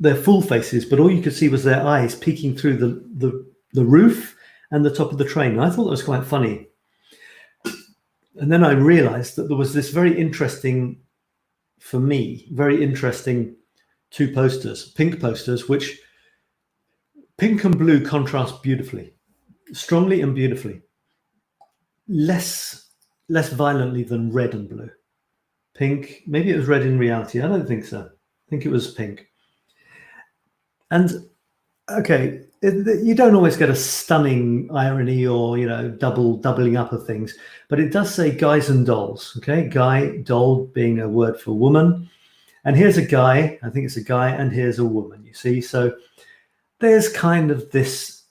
They're full faces, but all you could see was their eyes peeking through the roof and the top of the train. And I thought that was quite funny. And then I realized that there was this very interesting two posters, pink posters, which pink and blue contrast beautifully, strongly and beautifully. Less violently than red and blue. Pink, maybe it was red in reality. I don't think so. I think it was pink. And okay, you don't always get a stunning irony or doubling up of things, but it does say guys and dolls. Okay, guy, doll being a word for woman, and here's a guy. I think it's a guy, and here's a woman. You see, so there's kind of this,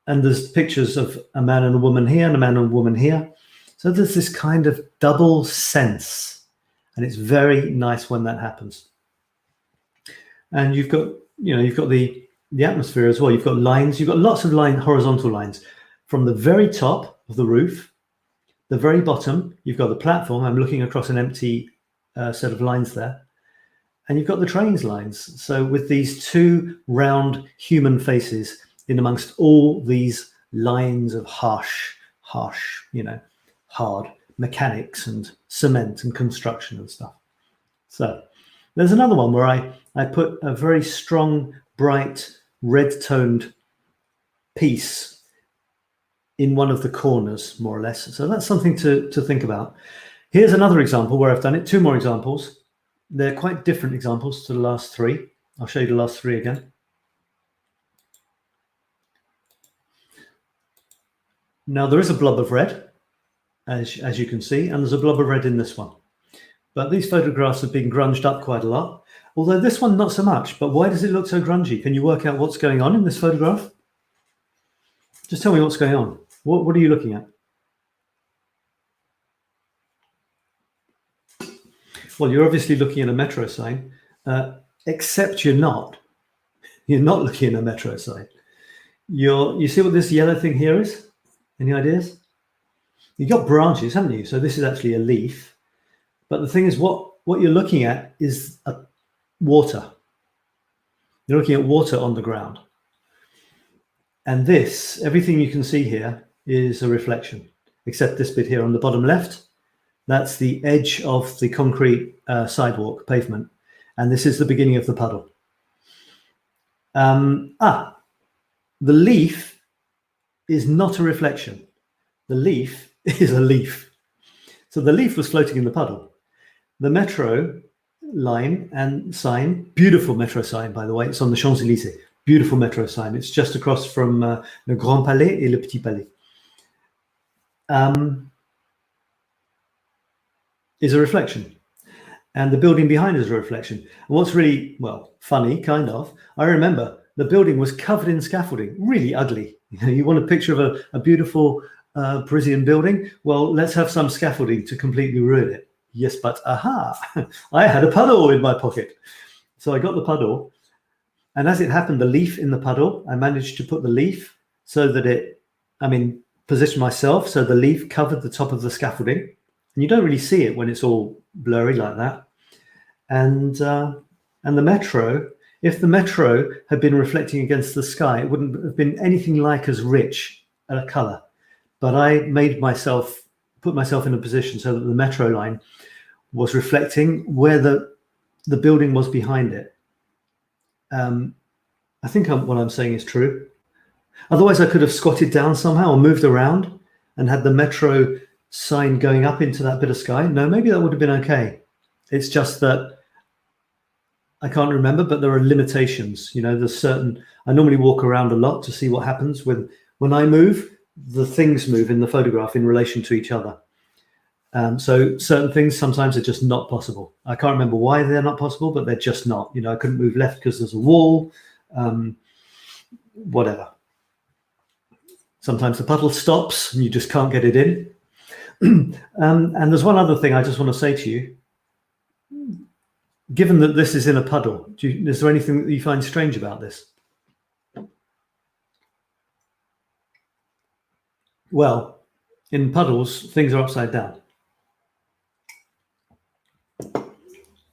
and there's pictures of a man and a woman here, and a man and a woman here. So there's this kind of double sense, and it's very nice when that happens. And you've got the atmosphere as well. You've got lines. You've got lots of horizontal lines from the very top of the roof, the very bottom. You've got the platform. I'm looking across an empty set of lines there, and you've got the trains lines. So with these two round human faces in amongst all these lines of harsh, hard mechanics and cement and construction and stuff. So there's another one where I put a very strong, bright, red-toned piece in one of the corners, more or less. So that's something to think about. Here's another example where I've done it. Two more examples. They're quite different examples to the last three. I'll show you the last three again. Now, there is a blob of red, as you can see, and there's a blob of red in this one. But these photographs have been grunged up quite a lot, although this one not so much. But why does it look so grungy? Can you work out what's going on in this photograph? Just tell me what's going on. What are you looking at? Well, you're obviously looking at a metro sign, except you're not. You're not looking at a metro sign. You see what this yellow thing here is? Any ideas? You've got branches, haven't you? So this is actually a leaf. But the thing is, what you're looking at is water. You're looking at water on the ground. And this, everything you can see here is a reflection, except this bit here on the bottom left. That's the edge of the concrete sidewalk pavement. And this is the beginning of the puddle. The leaf is not a reflection. The leaf is a leaf. So the leaf was floating in the puddle. The metro line and sign, beautiful metro sign, by the way. It's on the Champs-Elysees. Beautiful metro sign. It's just across from le Grand Palais et le Petit Palais. is a reflection. And the building behind is a reflection. And what's really, well, funny, kind of, I remember the building was covered in scaffolding, really ugly. You want a picture of a beautiful Parisian building? Well, let's have some scaffolding to completely ruin it. Yes, but aha, I had a puddle in my pocket. So I got the puddle. And as it happened, the leaf in the puddle, I managed to put the leaf so that position myself so the leaf covered the top of the scaffolding. And you don't really see it when it's all blurry like that. And the metro, if the metro had been reflecting against the sky, it wouldn't have been anything like as rich a color. But I put myself in a position so that the metro line was reflecting where the building was behind it. I think what I'm saying is true. Otherwise, I could have squatted down somehow or moved around and had the metro sign going up into that bit of sky. No, maybe that would have been okay. It's just that I can't remember, but there are limitations. There's certain, I normally walk around a lot to see what happens when I move, the things move in the photograph in relation to each other. So certain things sometimes are just not possible. I can't remember why they're not possible, but they're just not. I couldn't move left because there's a wall, whatever. Sometimes the puddle stops and you just can't get it in. And there's one other thing I just want to say to you. Given that this is in a puddle, is there anything that you find strange about this? Well, in puddles, things are upside down.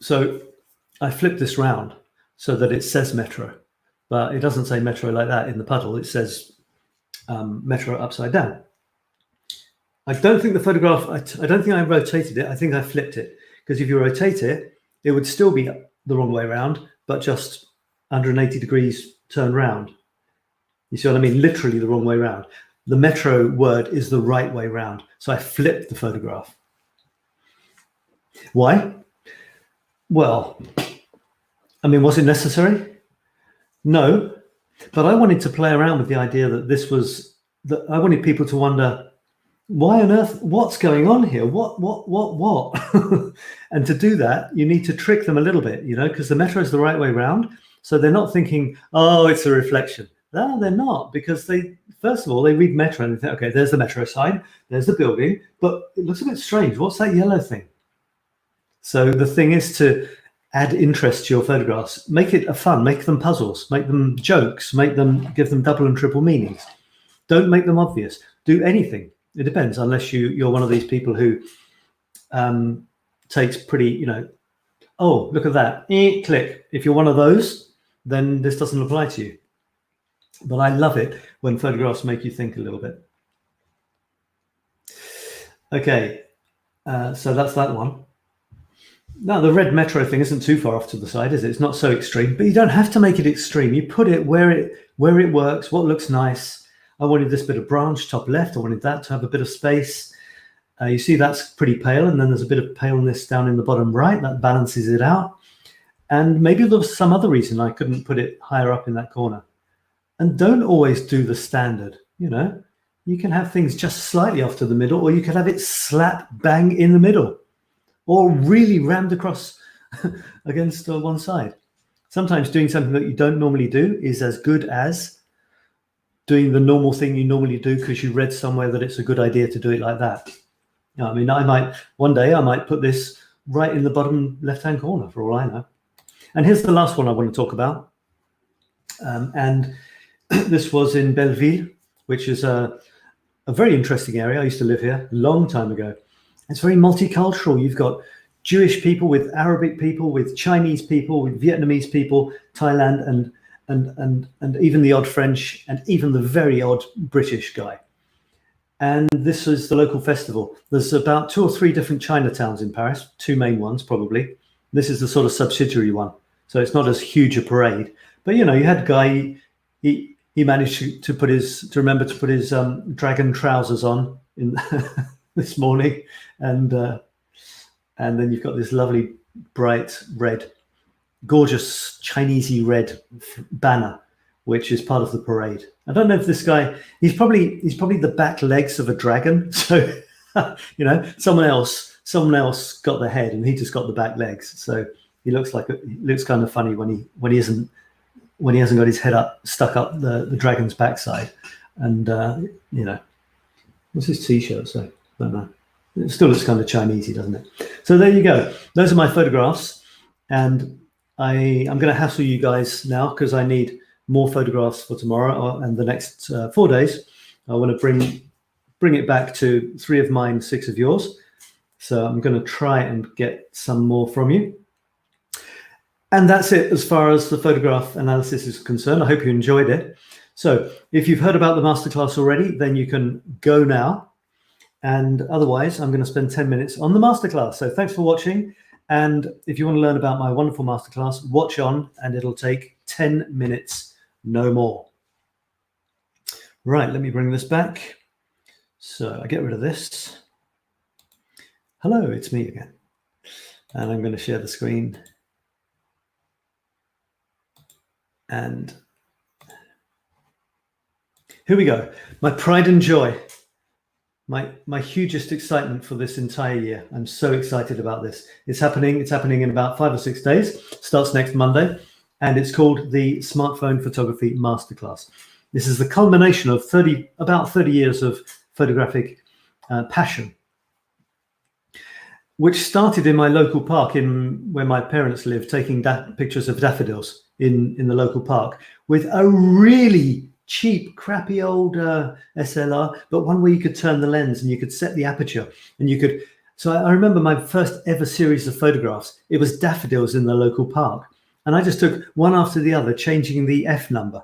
So I flipped this round so that it says metro, but it doesn't say metro like that in the puddle. It says metro upside down. I don't think the photograph, I don't think I rotated it. I think I flipped it, because if you rotate it, it would still be the wrong way around, but just 180 degrees turned round. You see what I mean? Literally the wrong way around. The metro word is the right way round. So I flipped the photograph. Why? Well, was it necessary? No, but I wanted to play around with the idea that I wanted people to wonder, why on earth, what's going on here? What? And to do that, you need to trick them a little bit, because the metro is the right way round. So they're not thinking, oh, it's a reflection. No, they're not, because first of all, they read metro and they think, okay, there's the metro sign, there's the building, but it looks a bit strange. What's that yellow thing? So the thing is to add interest to your photographs, make it a fun, make them puzzles, make them jokes, give them double and triple meanings. Don't make them obvious. Do anything. It depends, unless you're one of these people who takes pretty, oh, look at that, click. If you're one of those, then this doesn't apply to you. But I love it when photographs make you think a little bit. Okay, so that's that one. Now, the red metro thing isn't too far off to the side, is it? It's not so extreme, but you don't have to make it extreme. You put it where it works, what looks nice. I wanted this bit of branch top left. I wanted that to have a bit of space. You see that's pretty pale, and then there's a bit of paleness down in the bottom right. That balances it out. And maybe there was some other reason I couldn't put it higher up in that corner. And don't always do the standard, You can have things just slightly off to the middle, or you can have it slap bang in the middle, or really rammed across against one side. Sometimes doing something that you don't normally do is as good as doing the normal thing you normally do because you read somewhere that it's a good idea to do it like that. One day I might put this right in the bottom left-hand corner for all I know. And here's the last one I want to talk about. And this was in Belleville, which is a very interesting area. I used to live here a long time ago. It's very multicultural. You've got Jewish people with Arabic people, with Chinese people, with Vietnamese people, Thailand, and even the odd French, and even the very odd British guy. And this is the local festival. There's about 2 or 3 different Chinatowns in Paris, 2 main ones probably. This is the sort of subsidiary one. So it's not as huge a parade. But, you had a guy, he managed to remember to put his dragon trousers on in this morning. And then you've got this lovely, bright red, gorgeous Chinesey red banner, which is part of the parade. I don't know if this guy, he's probably the back legs of a dragon. So, someone else someone else got the head and he just got the back legs. So he looks kind of funny when he hasn't got his head stuck up the dragon's backside. And what's his t-shirt say? I don't know. It still looks kind of Chinese-y, doesn't it? So there you go. Those are my photographs, and I'm going to hassle you guys now because I need more photographs for tomorrow and the next 4 days. I want to bring it back to 3 of mine, 6 of yours. So I'm going to try and get some more from you. And that's it as far as the photograph analysis is concerned. I hope you enjoyed it. So if you've heard about the masterclass already, then you can go now. And otherwise, I'm going to spend 10 minutes on the masterclass. So thanks for watching. And if you want to learn about my wonderful masterclass, watch on, and it'll take 10 minutes, no more. Right, let me bring this back. So I get rid of this. Hello, it's me again. And I'm going to share the screen. And here we go. My pride and joy. My hugest excitement for this entire year. I'm so excited about this. It's happening in about 5 or 6 days. Starts next Monday, and it's called the Smartphone Photography Masterclass. This is the culmination of about 30 years of photographic passion, which started in my local park where my parents live, taking pictures of daffodils in the local park with a really cheap, crappy old SLR, but one where you could turn the lens and you could set the aperture and you could. So I remember my first ever series of photographs. It was daffodils in the local park. And I just took one after the other, changing the F number.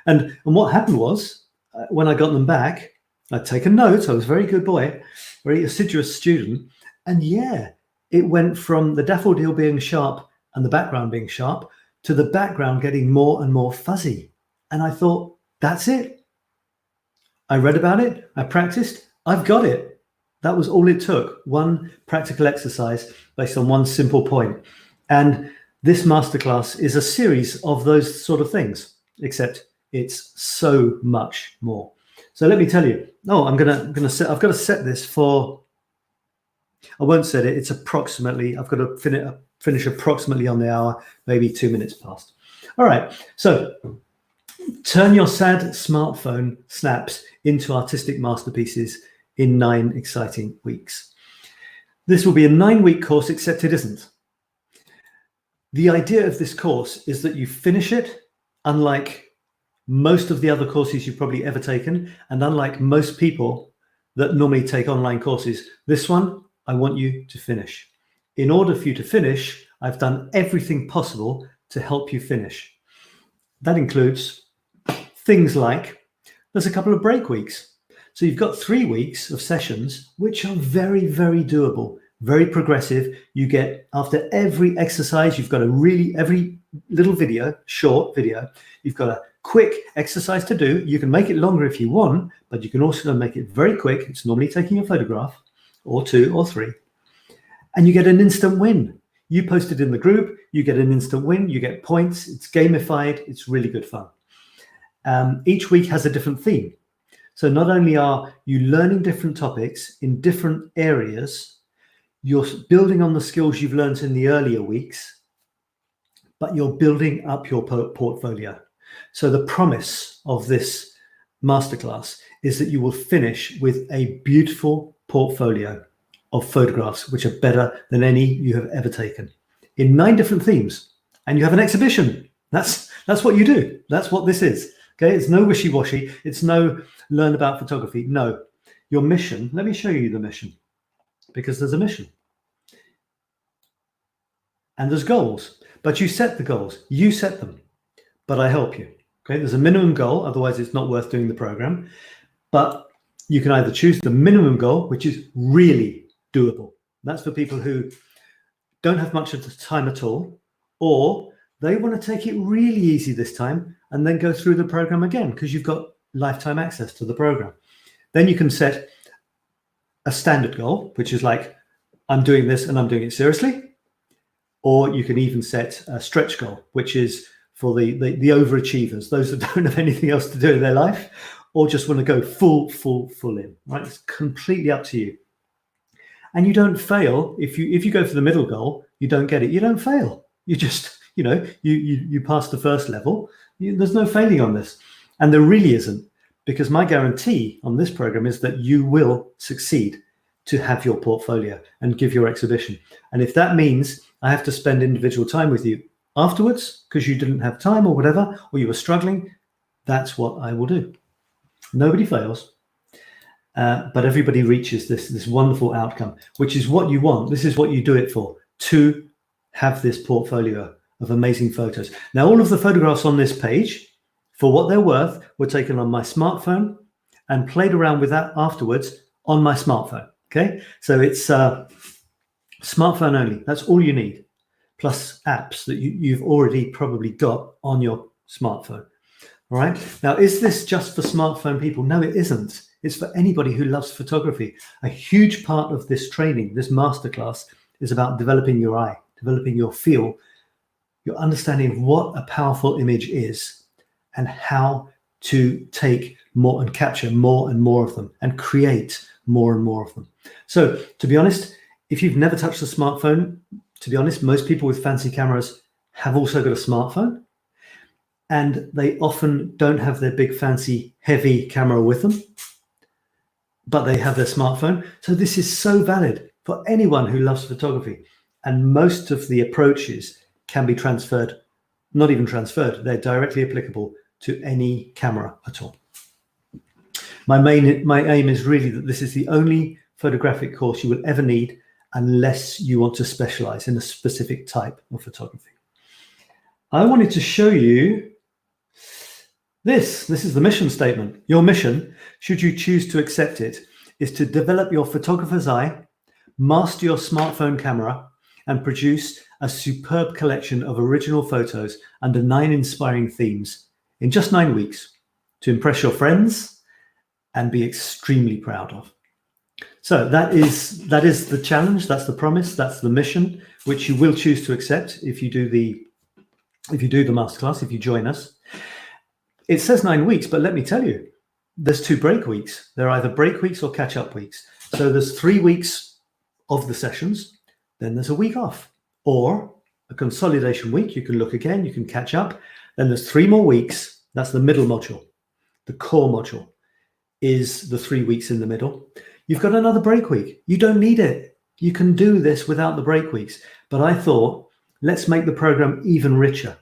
and what happened was, when I got them back, I'd taken notes. I was a very good boy, very assiduous student. And yeah, it went from the daffodil being sharp and the background being sharp to the background getting more and more fuzzy. And I thought, that's it. I read about it. I practiced. I've got it. That was all it took. One practical exercise based on one simple point. And this masterclass is a series of those sort of things, except it's so much more. So let me tell you. I've got to set this for. I won't set it. It's approximately. I've got to finish approximately on the hour, maybe 2 minutes past. All right. So turn your sad smartphone snaps into artistic masterpieces in 9 exciting weeks. This will be a 9-week course, except it isn't. The idea of this course is that you finish it, unlike most of the other courses you've probably ever taken, and unlike most people that normally take online courses, this one, I want you to finish. In order for you to finish, I've done everything possible to help you finish. That includes things like, there's a couple of break weeks. So you've got 3 weeks of sessions, which are very, very doable, very progressive. You get, after every exercise, you've got every little video, short video, you've got a quick exercise to do. You can make it longer if you want, but you can also make it very quick. It's normally taking a photograph or 2 or 3, and you get an instant win. You post it in the group, you get an instant win, you get points, it's gamified, it's really good fun. Each week has a different theme. So not only are you learning different topics in different areas, you're building on the skills you've learned in the earlier weeks, but you're building up your portfolio. So the promise of this masterclass is that you will finish with a beautiful portfolio of photographs, which are better than any you have ever taken, in 9 different themes. And you have an exhibition. That's what you do. That's what this is. Okay, it's no wishy-washy. It's no learn about photography. No, your mission. Let me show you the mission, because there's a mission and there's goals. But you set the goals. You set them, but I help you. Okay, there's a minimum goal. Otherwise, it's not worth doing the program. But you can either choose the minimum goal, which is really doable. That's for people who don't have much of the time at all, or they want to take it really easy this time and then go through the program again, because you've got lifetime access to the program. Then you can set a standard goal, which is like, I'm doing this and I'm doing it seriously. Or you can even set a stretch goal, which is for the overachievers, those that don't have anything else to do in their life, or just want to go full in, right? It's completely up to you. And you don't fail. If you go for the middle goal, you don't get it, you don't fail. You just, you pass the first level. There's no failing on this. And there really isn't, because my guarantee on this program is that you will succeed to have your portfolio and give your exhibition. And if that means I have to spend individual time with you afterwards because you didn't have time or whatever, or you were struggling, that's what I will do. Nobody fails. But everybody reaches this wonderful outcome, which is what you want. This is what you do it for, to have this portfolio of amazing photos. Now, all of the photographs on this page, for what they're worth, were taken on my smartphone and played around with that afterwards on my smartphone. Okay, so it's smartphone only. That's all you need, plus apps that you've already probably got on your smartphone. All right. Now, is this just for smartphone people? No, it isn't. It's for anybody who loves photography. A huge part of this training, this masterclass, is about developing your eye, developing your feel, your understanding of what a powerful image is and how to take more and capture more and more of them and create more and more of them. So, to be honest, if you've never touched a smartphone, to be honest, most people with fancy cameras have also got a smartphone, and they often don't have their big fancy heavy camera with them, but they have their smartphone. So this is so valid for anyone who loves photography. And most of the approaches can be transferred, not even transferred, they're directly applicable to any camera at all. My aim is really that this is the only photographic course you will ever need unless you want to specialize in a specific type of photography. I wanted to show you this. This is the mission statement. Your mission, should you choose to accept it, is to develop your photographer's eye, master your smartphone camera, and produce a superb collection of original photos under 9 inspiring themes in just 9 weeks to impress your friends and be extremely proud of. So that is the challenge, that's the promise, that's the mission, which you will choose to accept if you do the masterclass, if you join us. It says 9 weeks, but let me tell you, there's 2 break weeks. They're either break weeks or catch-up weeks. So there's 3 weeks of the sessions, then there's a week off, or a consolidation week. You can look again, you can catch up. Then there's 3 more weeks. That's the middle module. The core module is the 3 weeks in the middle. You've got another break week. You don't need it. You can do this without the break weeks. But I thought, let's make the program even richer,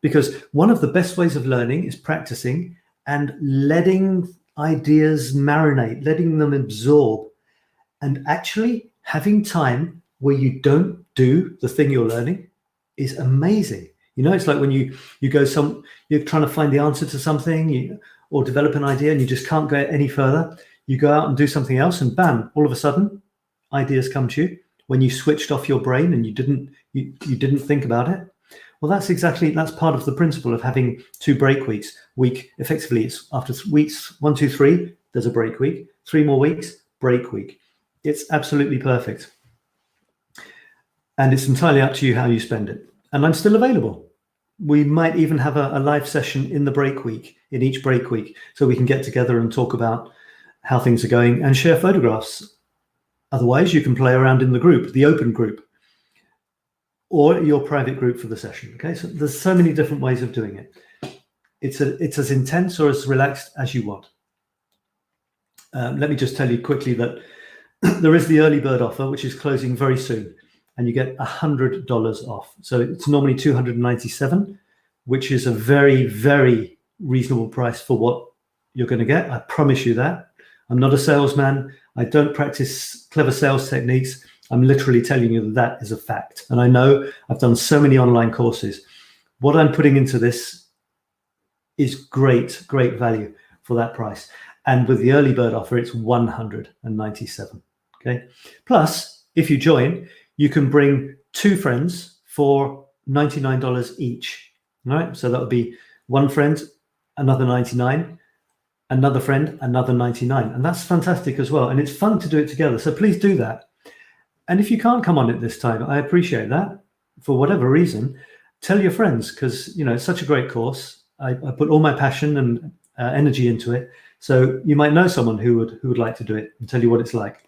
because one of the best ways of learning is practicing and letting ideas marinate, letting them absorb, and actually having time where you don't do the thing you're learning is amazing. It's like when you go you're trying to find the answer to something or develop an idea and you just can't go any further. You go out and do something else and bam, all of a sudden ideas come to you when you switched off your brain and you didn't think about it. Well, that's part of the principle of having 2 break weeks. Effectively, it's after weeks 1, 2, 3, there's a break week. 3 more weeks, break week. It's absolutely perfect. And it's entirely up to you how you spend it. And I'm still available. We might even have a live session in the break week, in each break week, so we can get together and talk about how things are going and share photographs. Otherwise, you can play around in the group, the open group, or your private group for the session. Okay, so there's so many different ways of doing it. It's as intense or as relaxed as you want. Let me just tell you quickly that there is the early bird offer, which is closing very soon, and you get $100 off. So it's normally $297, which is a very, very reasonable price for what you're going to get. I promise you that. I'm not a salesman. I don't practice clever sales techniques. I'm literally telling you that is a fact. And I know I've done so many online courses. What I'm putting into this is great, great value for that price. And with the early bird offer, it's $197. Okay. Plus, if you join, you can bring 2 friends for $99 each. All right. So that would be 1 friend, another $99, another friend, another $99. And that's fantastic as well. And it's fun to do it together. So please do that. And if you can't come on it this time, I appreciate that. For whatever reason, tell your friends, because it's such a great course. I put all my passion and energy into it. So you might know someone who would like to do it and tell you what it's like.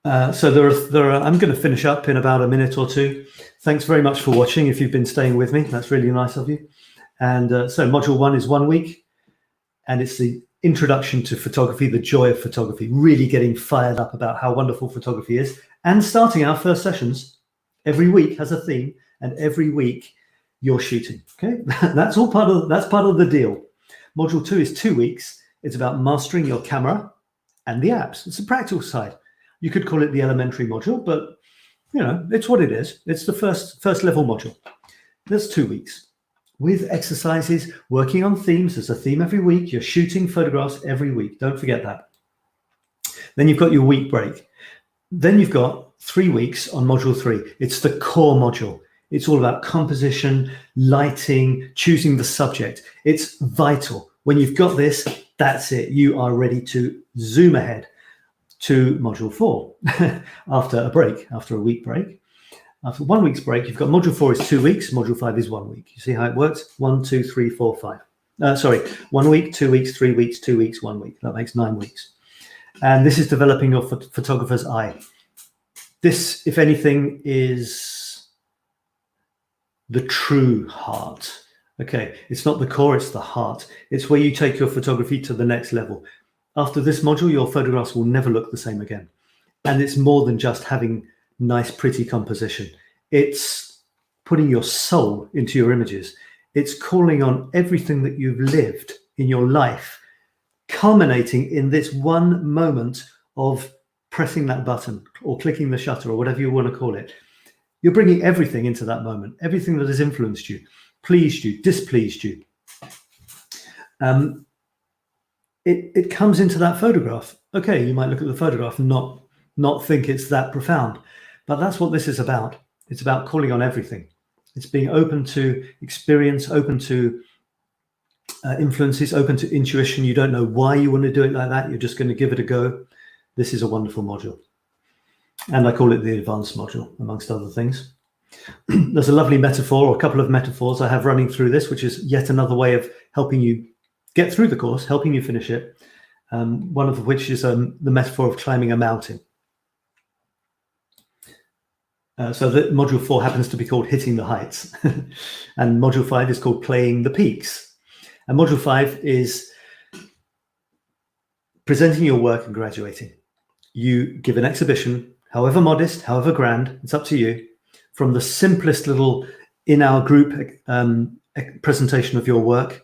So I'm going to finish up in about a minute or two. Thanks very much for watching. If you've been staying with me, that's really nice of you. And so module 1 is 1 week, and it's the introduction to photography, the joy of photography, really getting fired up about how wonderful photography is, and starting our first sessions. Every week has a theme, and every week you're shooting. Okay, that's part of the deal. Module 2 is 2 weeks. It's about mastering your camera and the apps. It's the practical side. You could call it the elementary module, but you know, it's what it is. It's the first level module. There's 2 weeks with exercises, working on themes. There's a theme every week. You're shooting photographs every week. Don't forget that. Then you've got your week break. Then you've got 3 weeks on module 3. It's the core module. It's all about composition, lighting, choosing the subject. It's vital. When you've got this, that's it. You are ready to zoom ahead to module 4 after a week break. After 1 week's break, you've got module 4 is 2 weeks, module 5 is 1 week. You see how it works? 1, 2, 3, 4, 5. 1 week, 2 weeks, 3 weeks, 2 weeks, 1 week. That makes 9 weeks. And this is developing your photographer's eye. This, if anything, is the true heart. Okay, it's not the core, it's the heart. It's where you take your photography to the next level. After this module, your photographs will never look the same again. And it's more than just having nice, pretty composition. It's putting your soul into your images. It's calling on everything that you've lived in your life, culminating in this one moment of pressing that button or clicking the shutter or whatever you want to call it. You're bringing everything into that moment, everything that has influenced you, pleased you, displeased you. It comes into that photograph. Okay, you might look at the photograph and not think it's that profound, but that's what this is about. It's about calling on everything. It's being open to experience, open to influences, open to intuition. You don't know why you want to do it like that. You're just going to give it a go. This is a wonderful module. And I call it the advanced module, amongst other things. There's a lovely metaphor, or a couple of metaphors I have running through this, which is yet another way of helping you get through the course, helping you finish it. One of which is the metaphor of climbing a mountain. So that module 4 happens to be called Hitting the Heights. And module 5 is called Playing the Peaks. And module 5 is presenting your work and graduating. You give an exhibition, however modest, however grand, it's up to you, from the simplest little in our group presentation of your work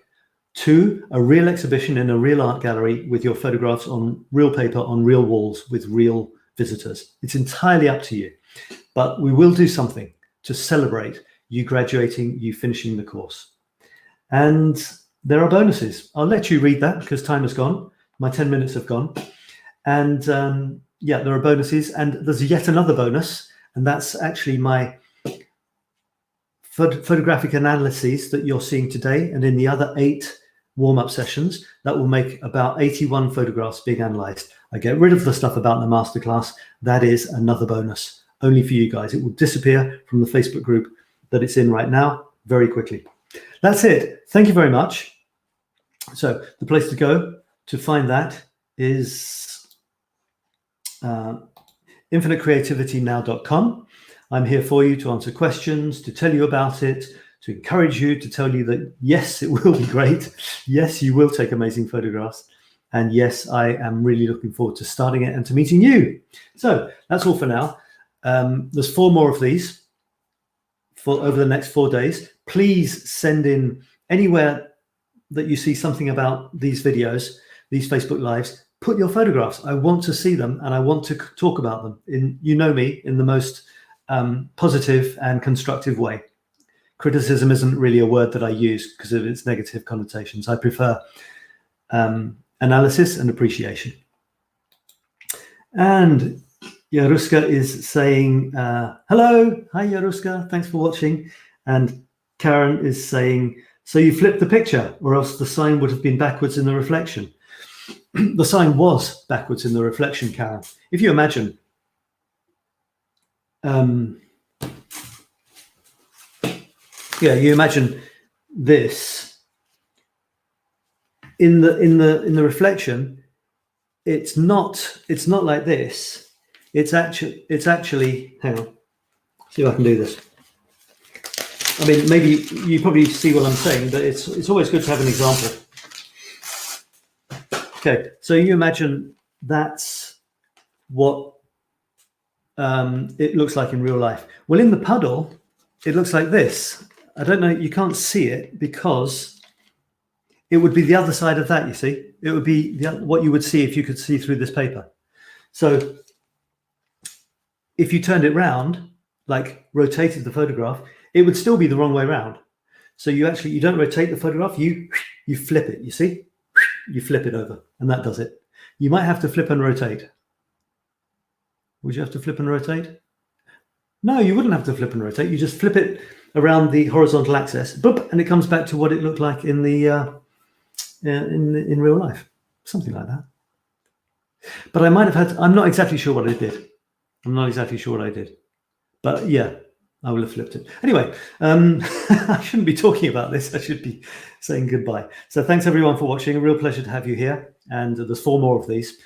to a real exhibition in a real art gallery with your photographs on real paper, on real walls with real visitors. It's entirely up to you. But we will do something to celebrate you graduating, you finishing the course. And there are bonuses. I'll let you read that because time has gone. My 10 minutes have gone. And yeah, there are bonuses. And there's yet another bonus. And that's actually my photographic analyses that you're seeing today. And in the other 8 warm-up sessions, that will make about 81 photographs being analyzed. I get rid of the stuff about the masterclass. That is another bonus, only for you guys. It will disappear from the Facebook group that it's in right now very quickly. That's it. Thank you very much. So the place to go to find that is infinitecreativitynow.com. I'm here for you to answer questions, to tell you about it, to encourage you, to tell you that, yes, it will be great. Yes, you will take amazing photographs. And yes, I am really looking forward to starting it and to meeting you. So that's all for now. There's 4 more of these for over the next 4 days. Please send in anywhere that you see something about these videos, these Facebook Lives. Put your photographs. I want to see them and I want to talk about them. You know me, in the most positive and constructive way. Criticism isn't really a word that I use because of its negative connotations. I prefer analysis and appreciation. And Yaruska is saying, hello. Hi, Yaruska. Thanks for watching. And Karen is saying, so you flipped the picture or else the sign would have been backwards in the reflection. The sign was backwards in the reflection, Karen. If you imagine, you imagine this in the reflection. It's not like this. it's actually, hang on, see if I can do this. I mean, maybe you probably see what I'm saying, but it's always good to have an example. Okay, so you imagine that's what it looks like in real life. Well, in the puddle, it looks like this. I don't know, you can't see it because it would be the other side of that, you see. It would be what you would see if you could see through this paper. So if you turned it round, like rotated the photograph, it would still be the wrong way round. So you don't rotate the photograph, you flip it, you see? You flip it over, and that does it. You might have to flip and rotate. Would you have to flip and rotate? No, you wouldn't have to flip and rotate. You just flip it around the horizontal axis, boop, and it comes back to what it looked like in the in real life, something like that. But I might have had. I'm not exactly sure what I did. I'm not exactly sure what I did, but yeah, I will have flipped it. Anyway, I shouldn't be talking about this. I should be saying goodbye. So thanks everyone for watching. A real pleasure to have you here. And there's 4 more of these.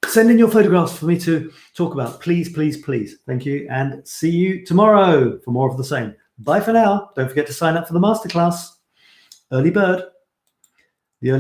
Send in your photographs for me to talk about. Please, please, please. Thank you. And see you tomorrow for more of the same. Bye for now. Don't forget to sign up for the masterclass. Early bird.